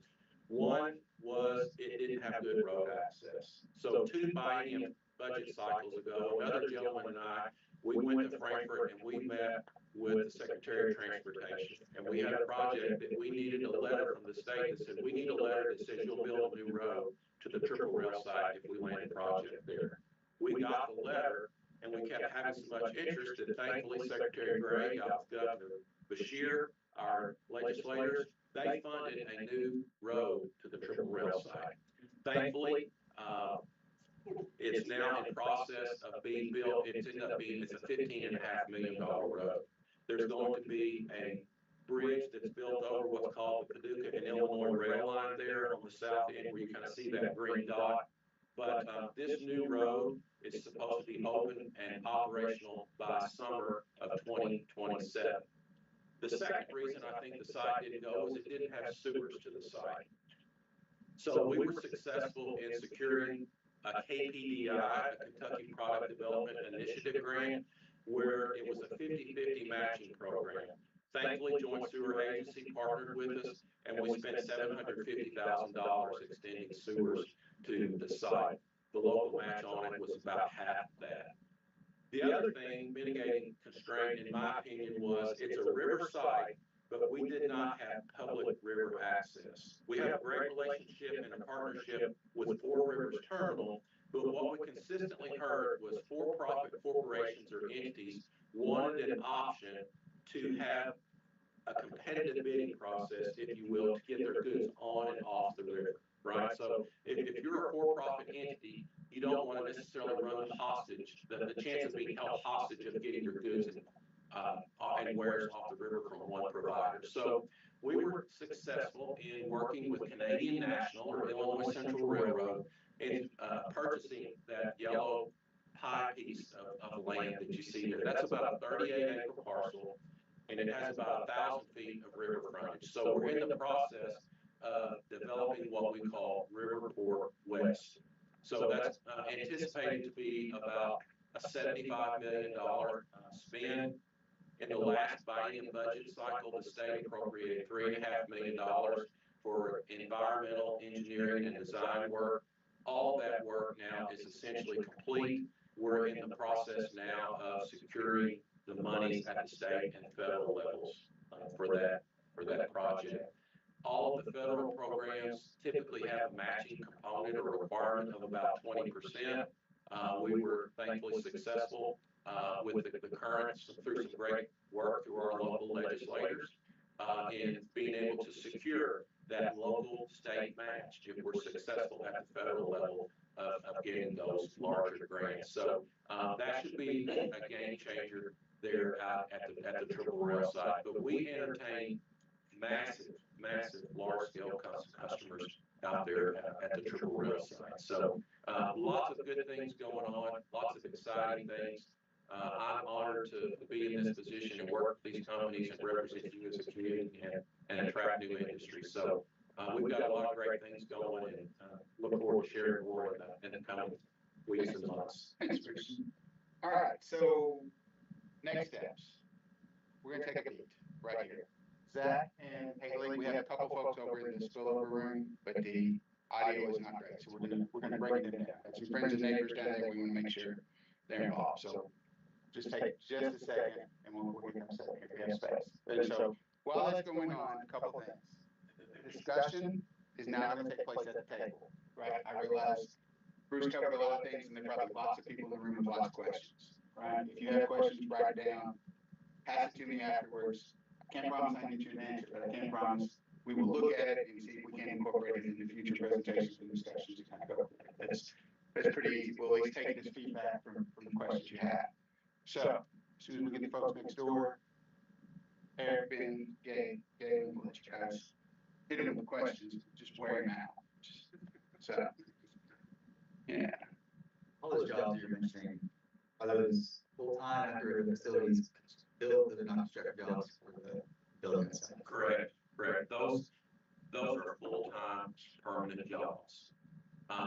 One was it didn't have good road access. So 2 biennium budget cycles ago, another gentleman and I, we went to Frankfurt and we met with the Secretary of Transportation. And we had a project that we needed a letter from the state that said, we need a letter that says you'll build a new road to the triple rail site if we land a project there. We got the letter, and we kept having so much interest that thankfully Secretary Gray got with Governor Beshear, our legislators, they funded a new road to the triple rail site. Thankfully, it's now in process of being built. It's a $15.5 million road. There's going to be a bridge that's built over what's called the Paducah and Illinois rail line there on the south end where you kind of see that green dot. But this new road is supposed to be open and operational by summer of 2027. The second reason I think the site didn't go was it didn't have sewers to the site. So we were successful in securing a KPDI, a Kentucky Product Development Initiative grant, where it was a 50-50 matching program. Thankfully, Joint Sewer Agency partnered with us, and we spent $750,000 extending sewers to the site. The local match on it was about half that. The other thing, mitigating constraint, in my opinion, was it's a river site, but we did not have public river access. We have a great relationship and a partnership with Four Rivers Terminal, but what we consistently heard was for-profit corporations or entities wanted an option to have a competitive bidding process, if you will, to get their goods on and off the river, right? So if you're a for-profit entity, you don't want to necessarily run hostage, the chance of being held hostage of getting your goods and wares off the river from one provider. So we were successful in working with Canadian National or Illinois Central Railroad in purchasing that yellow pie piece of land that you see there. That's about a 38-acre parcel, and it has about 1,000 feet of river frontage. So we're in the process of developing what we call Riverport West. So that's anticipated to be about a $75 million spend. In the last biennium budget cycle, the state appropriated $3.5 million for environmental engineering and design work. All that work now is essentially complete. We're in the process now of securing the monies at the state and federal levels for that project. All of the federal programs typically have a matching component or requirement of about 20%. We were thankfully successful with the currents through some great work through our local legislators in being able to secure that local state match if we're successful at the federal level of getting those larger grants. So that should be a game changer there at the triple rail site. But we entertain massive large-scale customers out there at the Triple Rail site. So lots of good things going on, lots of exciting things. I'm honored to be in this position and work with these companies and represent you as a community and attract new industry. So we've got a lot of great things going, and look forward to sharing more in the coming weeks and months. Thanks, Bruce. All right, so next steps. We're gonna take a beat right here. Zach and Haley, we have a couple folks over in the spillover room, but the audio is not great, so we're gonna break them down. Got some friends and neighbors down there, we wanna make sure they're involved, so just take just a second, and we'll get them set here, we have space. And so, while that's going on, a couple things. The discussion is now gonna take place at the table, right? I realize Bruce covered a lot of things, and there are probably lots of people in the room with lots of questions, right? If you have questions, write it down, pass it to me afterwards. I can't promise I can get you an answer, but I can promise we will look at it and see if we can incorporate it into future presentations and discussions to kind of go with it. That's pretty easy. We'll at least take this feedback from the questions you have. So, as soon as we get the folks next door, Eric, Ben, Gabe, we'll let you guys hit them with the questions, just wear them out. So, yeah. All those jobs you're mentioning, are those full-time after the facilities built, they're not construction jobs for the building itself? Correct. Those are full-time permanent jobs.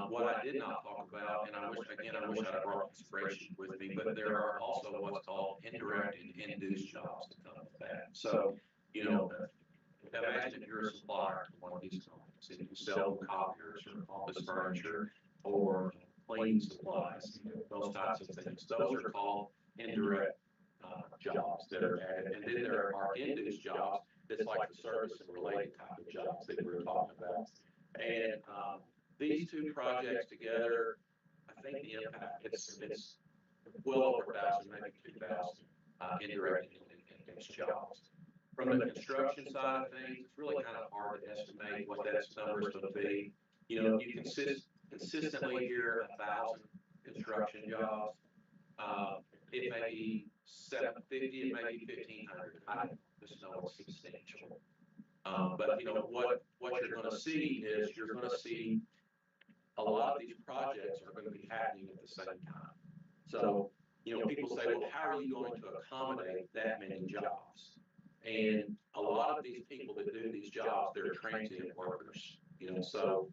What I did not talk about, and I wish I'd brought the spreadsheet with me, but there are also what's called indirect and induced jobs that come with that. So, imagine if you're a supplier to one of these companies and you sell copiers or office furniture or cleaning supplies, those types of things. Those are called indirect jobs that are added. And then there are induced jobs that's like the service and related type of jobs that we were talking about. And these two projects together, I think the impact, it's well over 1,000, maybe 2,000 indirect and induced jobs. From the construction side of things, it's really kind of hard to estimate what that number is going to be. You consistently hear 1,000 construction jobs. It may be 750, it may be 1,500. I don't just know it's substantial. But what you're going to see is you're going to see a lot of these projects are going to be happening at the same time. So, people say, well, how are you going to accommodate that many jobs? And a lot of these people that do these jobs, they're transient workers, so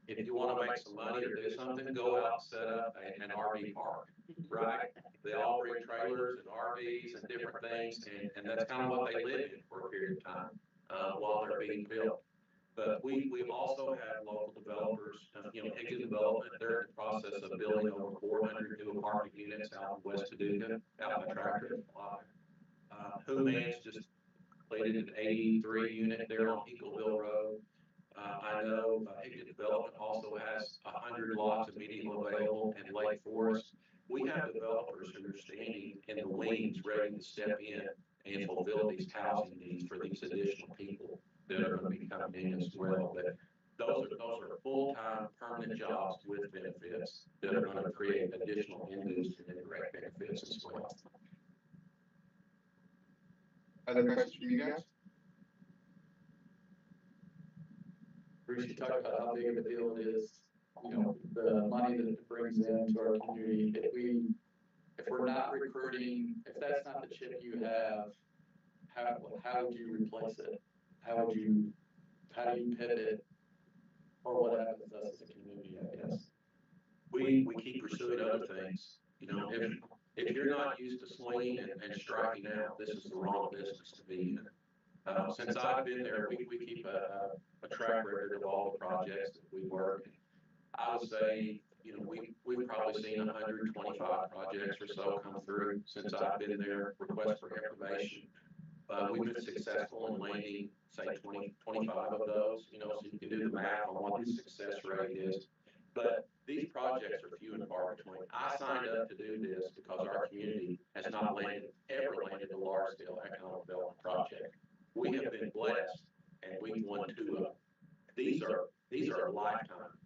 if you want to make some money or do something, go out and set up an RV park, right? They all bring trailers and RVs and different things, and that's kind of what they live in for a period of time while they're being built. But we also have local developers, Higdon Development, they're in the process of building over 400 new apartment units out in West Paducah, out in the tractor. Man's just completed an 83 unit there on Eagleville Road. I know Higdon Development also has 100 lots immediately available in Lake Forest. We have developers who are standing in the wings ready to step in and fulfill these housing needs for these additional people that are going to be coming in as well. But those are full-time permanent jobs with benefits that are going to create additional induced and indirect benefits as well. Other questions from you guys? Bruce, you talked about how big of a deal it is, the money that it brings into our community. If we're not recruiting, if that's not the chip you have, how would you replace it? How do you pivot, or what happens to us as a community, I guess? We keep pursuing other things. If you're not used to swinging and striking out, this is the wrong business to be in. Since I've been there, we keep a track record of all the projects that we work. I would say, we've probably seen 125 projects or so come through since I've been there, requests for information. We've been successful in landing, say, 25 of those, so you can do the math on what the success rate is. But these projects are few and far between. I signed up to do this because our community has not ever landed a large-scale economic development project. We have been blessed, and we've won 2 of them. These are lifetime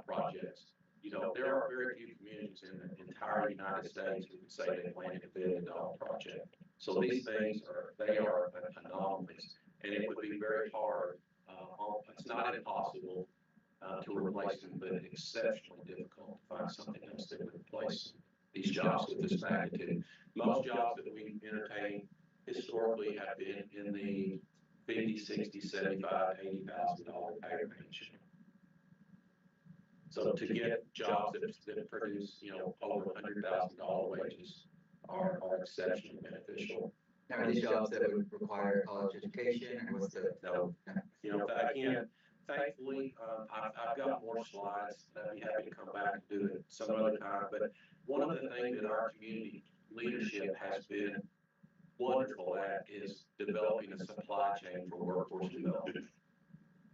projects. There are very few communities in the entire United States who can say they've landed a $1 billion project. So these things are anomalies, and it would be very hard it's not impossible to replace them, but exceptionally difficult to find something else that would replace these jobs with this magnitude. Most jobs that we entertain historically have been in the 50, 60, 75, $80,000 pay range. So to get jobs that produce, over $100,000 wages are exceptionally beneficial. Now, are these jobs that would require college education, or what's the? No, again, thankfully, I've got more slides that I'd be happy to come back and do it some other time. But one of the things that our community leadership has been wonderful at is developing a supply chain for workforce development.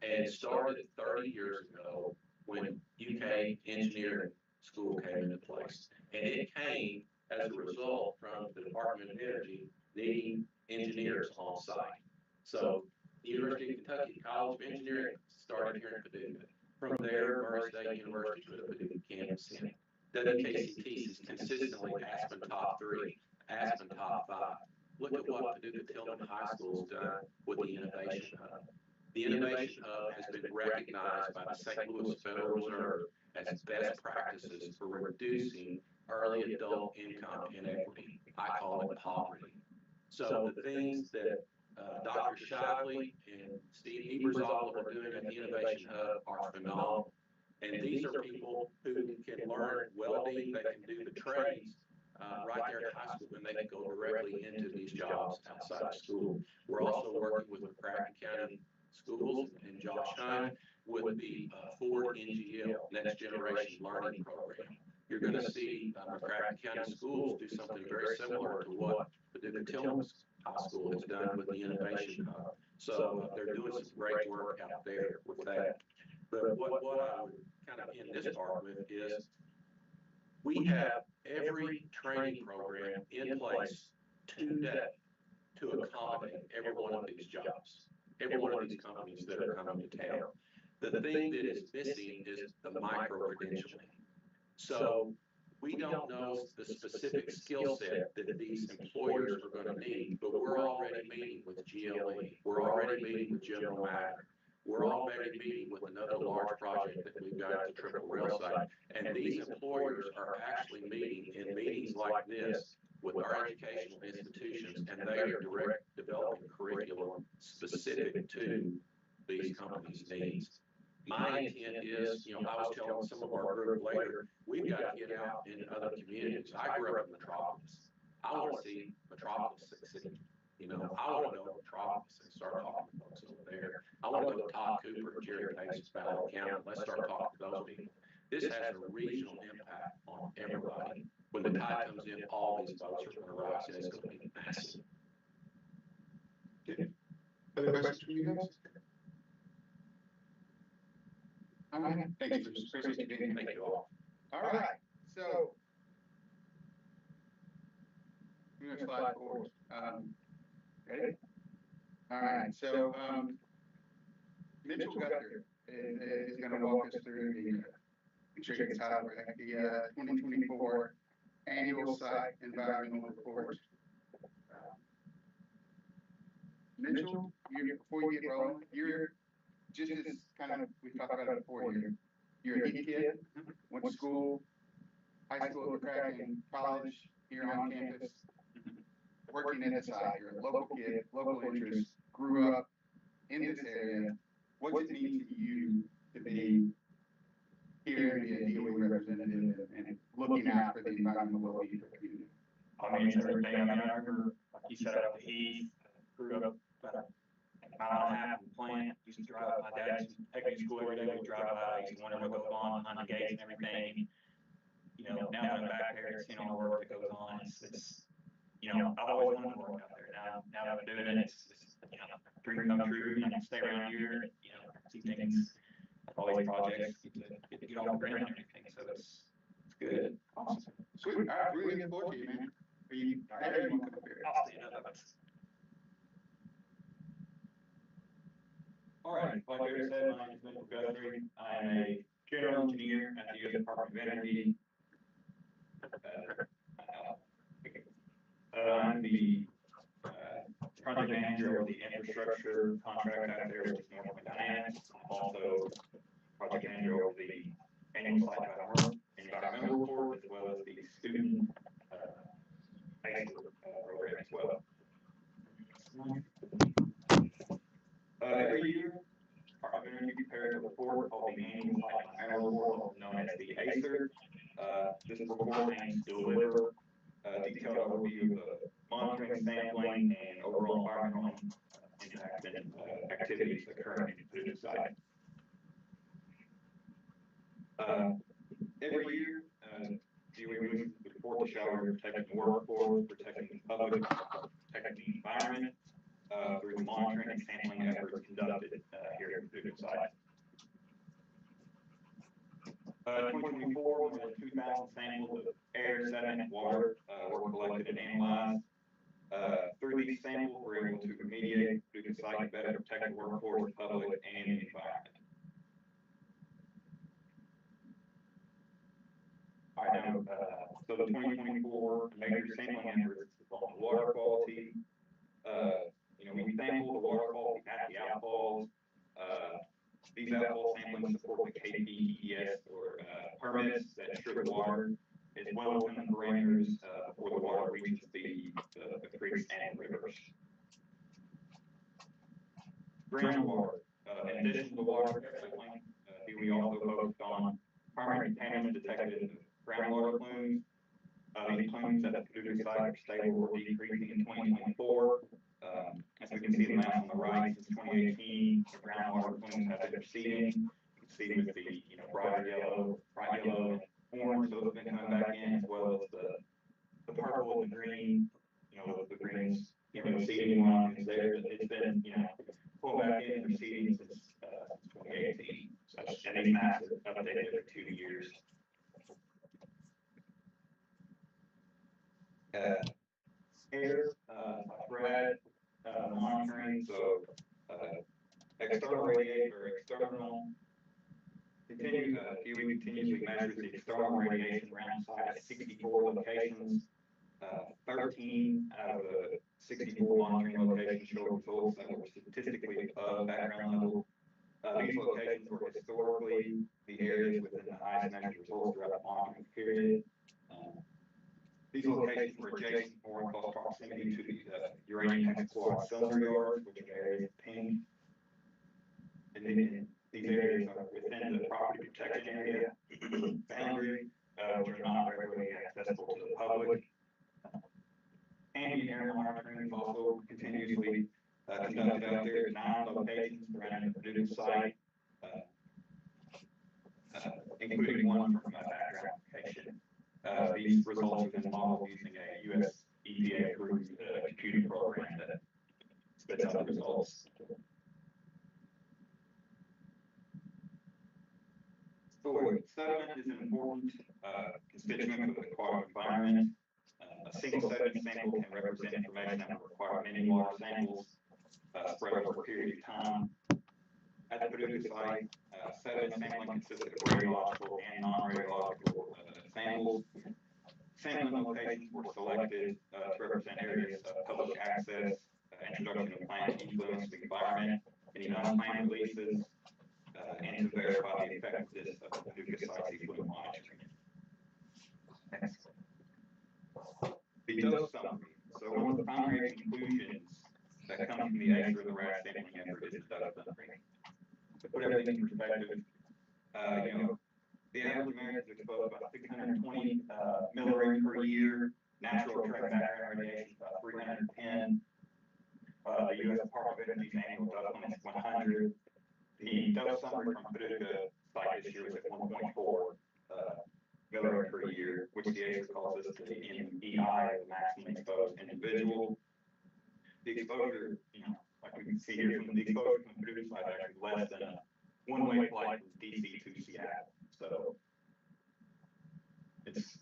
And it started 30 years ago when UK engineering school came into place. And it came as a result from the Department of Energy needing engineers on site. So the University of Kentucky College of Engineering started here in Paducah. From there, Murray State University put a Paducah campus in. WKCT is consistently Aspen top 3, Aspen top 5. Look at what Paducah Tillman High School's done with the Innovation Hub. The Innovation Hub has been recognized by the St. Louis Federal Reserve as best practices for reducing early adult income inequity. I call it poverty. So the things that Dr. Shively and Steve Ebersol are doing at the Innovation Hub are phenomenal. And these are people who can learn welding, they can do the trades right there at high school, and they can go directly into these jobs outside of school. We're also working with McCracken County Schools and Josh Hunt with the Ford NGL, Next Generation Learning Program. You're going to see McCracken County Schools do something very similar to what Paducah Tillman High School has done with the Innovation Hub. So they're doing some great work out there with that. But what I would kind of end this part with is we have every training program in place today to accommodate every one of these jobs, every one of these companies that are coming to town. The thing that is missing is the micro-credentialing. So we don't know the specific skill set that these employers are going to need, but we're already meeting with GLE. We're already meeting with General Matter. We're already meeting with another large project that we've got at the Triple Rail site. And these employers are actually meeting in meetings like this with our educational institutions, and they are direct developing curriculum specific to these companies' needs. My intent is, I was telling some of our group later, we've got to get out in other communities. I grew up in Metropolis. I want to see Metropolis succeed. I want to go to Metropolis and start talking to folks over there. I want to go to Todd Cooper, Jerry Pace, Ballard County. Let's start talking to those people. This has a regional impact on everybody. When the tide comes in, all these boats are going to rise, and it's going to be massive. Other questions from you guys? All right. Thank you. Appreciate you being here. Thank you all. All right. So I'm going to slide forward. Ready? All right. So Mitchell Guthrie is going to walk us through the Chicken Title, the 2024 Annual Site Environmental Report. Mitchell, before you get rolling, you're just as kind of, we talked about it before, you're a heat kid, went to school, high school at McCracken College here on campus, working at the site. You're a local kid, local interest, grew up in this area. What does it mean to you to be here and be a DOE representative and looking out for the environmental well-being of the community? I mean, it's everything. I mean, I remember, like you said, up the Heath, grew up about a mile and a half from the plant. Used to drive, my dad used to take me to school every day. We'd drive by, used to wonder what goes on behind the gates and everything. Now that I'm back there and seeing all the work that goes on, it's I've always wanted to work out there. Now that I'm doing it, it's dream come true, and I can stay around here, see things, all these projects, get off the ground and everything. So it's good. Awesome. Sweet. All right, really looking forward to you, man. Are you there? You want to come up here? I'll stand up. All right, like I said, my name is Mitchell Guthrie. I am a general engineer at the U.S. Department of Energy. I'm the project manager over the infrastructure contract out there, which is Northwind Dynamics. I'm also project manager over the annual site environmental report, as well as the student program as well. Every year, Department of Energy prepares a report called the Annual Site Environmental Report, also known as the ACER. This report aims to deliver a detailed overview of the monitoring, sampling, and overall environmental impact and activities occurring in the Paducah site. Every year, DOE releases the report to show we're protecting the workforce, protecting the public, protecting the environment through the monitoring and sampling efforts conducted here at the Paducah site. 2024, more than 2,000 samples of air, sediment, and water were collected and analyzed. Through these samples, we're able to remediate Paducah site and better protect the workforce, public, and the environment. All right, now, so the 2024 major sampling efforts on the water quality. We sample the water quality at the outfalls. These outfall samplings support the KPES or permits that strip water, as well as in the parameters before the water reaches the creeks and rivers. Groundwater. In addition to the water sampling, we also focused on primary contaminants detected in the groundwater plumes. These plumes at the Paducah site are stable or decreasing in 2024. As we can see the maps on the right, since 2018, the groundwater plumes have been receding. You can see with the bright yellow and orange, those have been coming back in, as well as the purple and the green. The green is receding one is there. It's been pulled back in and receding since 2018. And these maps are updated every 2 years. Air, Brad, monitoring, so external radiation or external DOE continuously measures the external radiation around site at 64 locations. 13 out of the 64 monitoring locations show results that were statistically above background level. These locations were historically the areas within the highest measured results throughout the monitoring period. These locations were adjacent or in close proximity to the uranium hexafluoride cylinder yards, which are areas of pink. And then these areas are within the property protection area boundary, which are not regularly accessible to the public. Ambient air monitoring is also continuously conducted out there at 9 locations surrounding the Paducah site, including one from a background location. These results have been modeled using a U.S. EPA approved computing program that spits out the results. So sediment is an important constituent of the aquatic environment. A single sediment sample can represent information that would require many water samples spread over a period of time. At the Paducah site, sediment sampling consists of radiological and non-radiological samples. Sampling locations were selected to represent areas of public access, introduction of plant influence to the environment, any unplanned releases, and to verify the effectiveness of the Paducah site's effluent monitoring. Next. The dose summary. So one of the primary conclusions that comes from the ACER of the RAS sampling effort is the dose summary. To put everything in perspective, the average American is exposed about 620 millirem per year. Natural occurring background radiation is about 310. The U.S. Department of Energy's annual dose limit is 100. The dose summary from Paducah site this year was at 1.4 millirem per year, which the ACER calls this the MEI, the maximum exposed individual. The exposure, like we can see here, from the exposure from the Paducah site is actually less than a one-way flight from DC to Seattle. So it's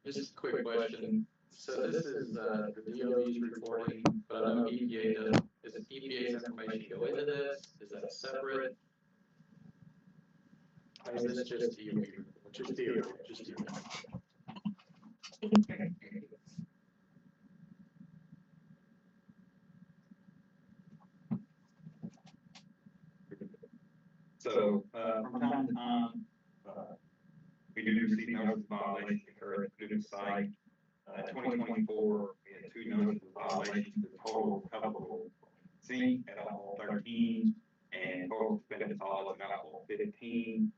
just a quick question. So this is the DOE's reporting, but I know EPA doesn't. Is EPA's information go into this? Is that separate? Or is this just DOE? Just DOE. Just DOE. So, from time to time, we do receive notice of violations occur at the Paducah site. In 2024, we had 2 notices of violations for total recoverable zinc at alcohol 13 and total suspended solids at alcohol 15.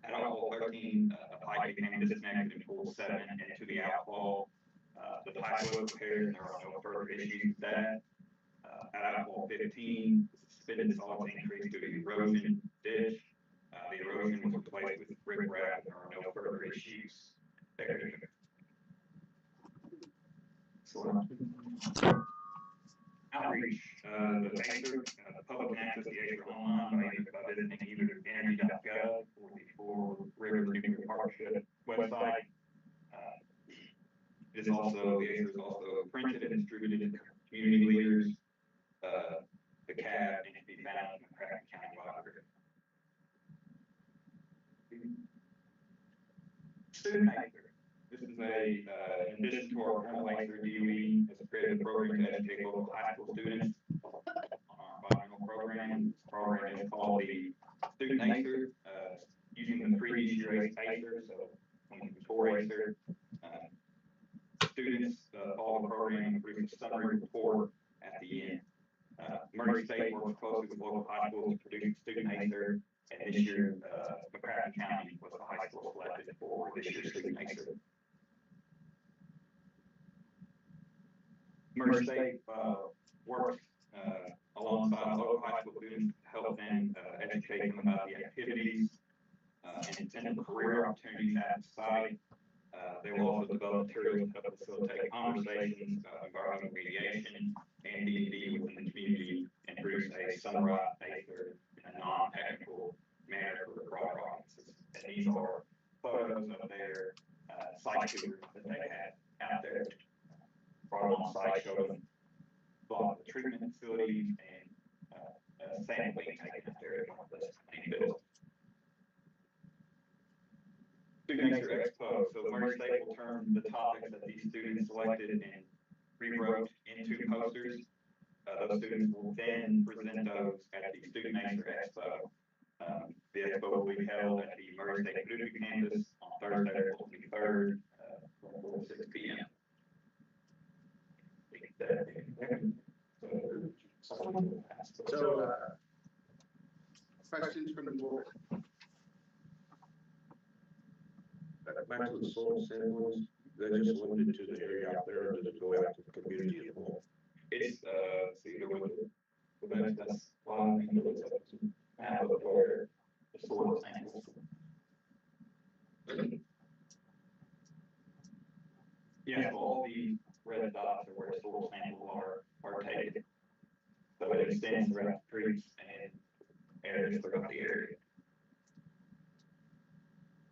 At alcohol 13, a pipe became disconnected in pool 7 into the outfall. The pipe was repaired and there are no further issues with that. At alcohol 15, the suspended solids increased due to erosion ditch. The erosion was replaced with riprap and there are no further issues there. Outreach, the ACER, public can access the ACER online by visiting either energy.gov or the Four Rivers Nuclear Partnership website. The ACER is also printed and distributed to community leaders. The CAB needs to be found in the McCracken County Library. Student ACER. This is in addition to our formal ACER, DOE has created a program to educate local high school students on our environmental program. This program is called the Student ACER, using the previous year ACER, so 2024 ACER. Students follow the program and produce a summary report at the end. Murray State works closely with local high schools to produce student ACER, and this year, McCracken County was the high school selected for this year's student ACER. Murray State works alongside local high school students to help them educate them about the activities and potential career opportunities at the site. They will also develop materials to help facilitate conversations, environmental mediation, and D&D within the community, and produce a summarized ACER in a non-technical manner for broad audiences. And these are photos of their site tours that they had out there. Brought on site, showed them a lot of the treatment facilities and sampling taken out there at one of the main buildings. Student ACER Expo. So Murray State will turn the topics that these students selected and rewrote into posters. Those students will then present those at the Student ACER Expo. The expo will be held at the Murray State Paducah campus on Thursday, April 23rd, from 6 p.m. So, questions from the board? Back to the soil samples, they're just limited to the area out there, or does it go out to the community as well? It's either with that's one thing that was a map of where the soil samples. Yeah, so all the red dots are where soil samples are taken. So it extends throughout the creeks and areas throughout the area.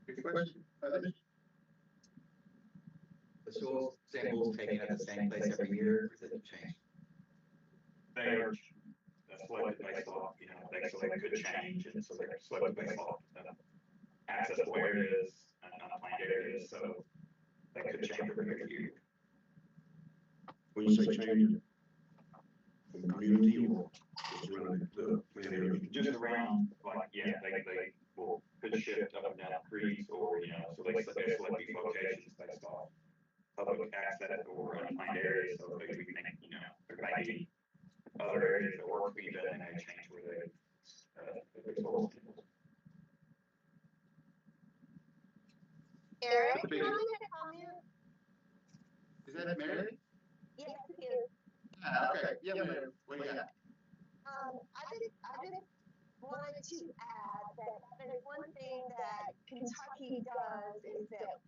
Good question. Others? The soil samples taken at the same place every year, or does it change? They are selected based off, so they could change, and so they're selected based off accessible areas and unplanned areas, so they could change every year. When you say change, from community or just around the plant area? Just around, they will could shift up and down creeks, or so they select these locations based off public access or unplanned areas. So they think, there may be other areas that work being done, and they change where they Eric, do you want me to comment? Is that Mary? Yes, it is. Okay. Yeah, Mary. What do you got? I just wanted to add that there's one thing that Kentucky does is that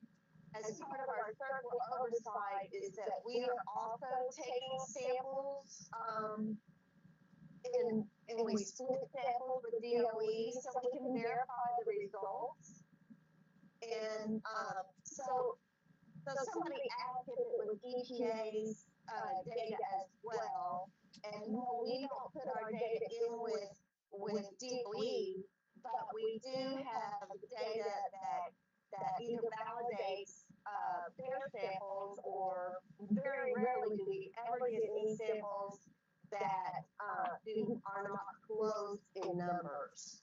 as part of our circle oversight is that we are also taking samples and we split samples with DOE so we can verify the results. And so somebody asked if it was EPA's data as well. And no, we don't put our data in with DOE, but we do have data that either validates their samples, or very rarely do we ever get any samples that are not close in numbers.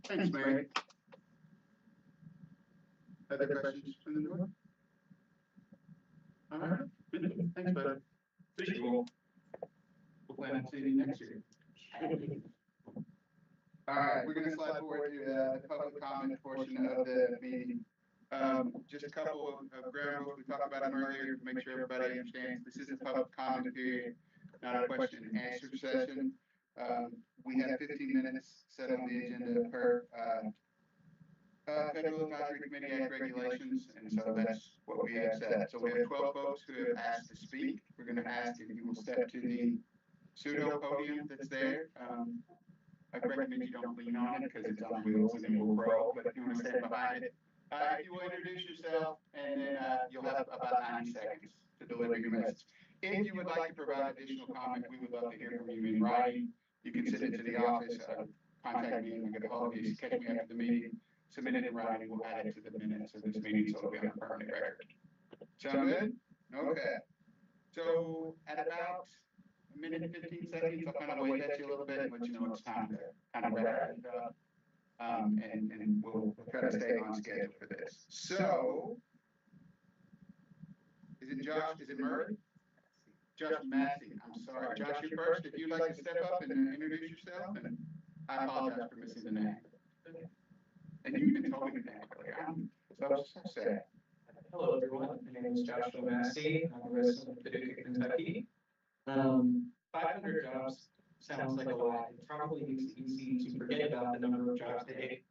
Thanks, Mary. Other questions from the board? All right, thanks, bud. Appreciate it. We'll plan on seeing you next year. All right, we're gonna slide forward to the public comment portion of the meeting. Just a couple of ground rules, we talked about them earlier, to make sure everybody understands, this is a public comment period, not a question and answer session. We have 15 minutes set on the agenda per, Federal Advisory Committee Act regulations, and so that's what we have set. So we have 12 folks who have asked to speak. We're gonna ask if you will step to the pseudo podium that's there. I recommend you don't lean on it because it's on wheels and it will roll, but if you want to stand behind it, if you will introduce yourself, and then you'll have about 90 seconds to deliver your message. If you would like to provide additional comment, we would love to hear from you in writing. You can send it to the office, contact me, and we'll get a hold of you. Catch me after the meeting, submit it in writing, we'll add it to the minutes of this meeting, so it'll be on a permanent record. Sound good? Okay. So at about a minute and 15 seconds, I'll kind of wait at you a little bit and let you know it's time to kind of wrap it up. And we'll try to stay on schedule for this. So, is it Josh? Is it Murray? Josh Massey. I'm sorry. Josh, you're first. If you'd like to step up and introduce yourself, and I apologize for missing the name. And you can totally do that earlier. I'm so sad. Hello, everyone. My name is Joshua Massey. I'm a resident of Paducah, Kentucky. 500 jobs sounds like a lot. It's probably easy to forget about the number of jobs today.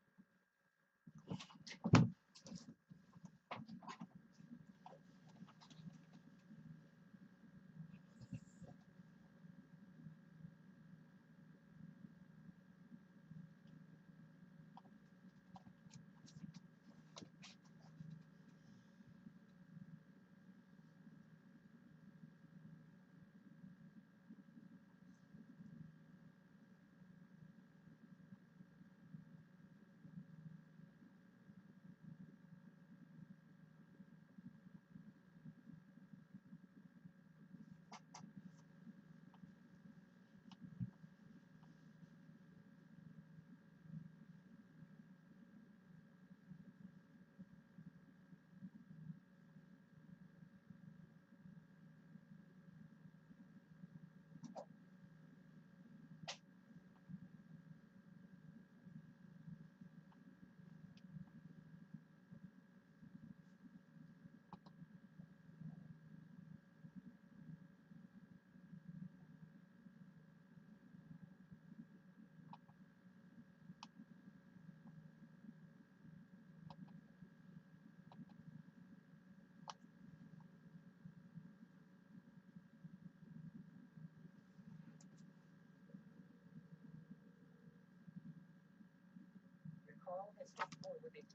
Call has been forwarded.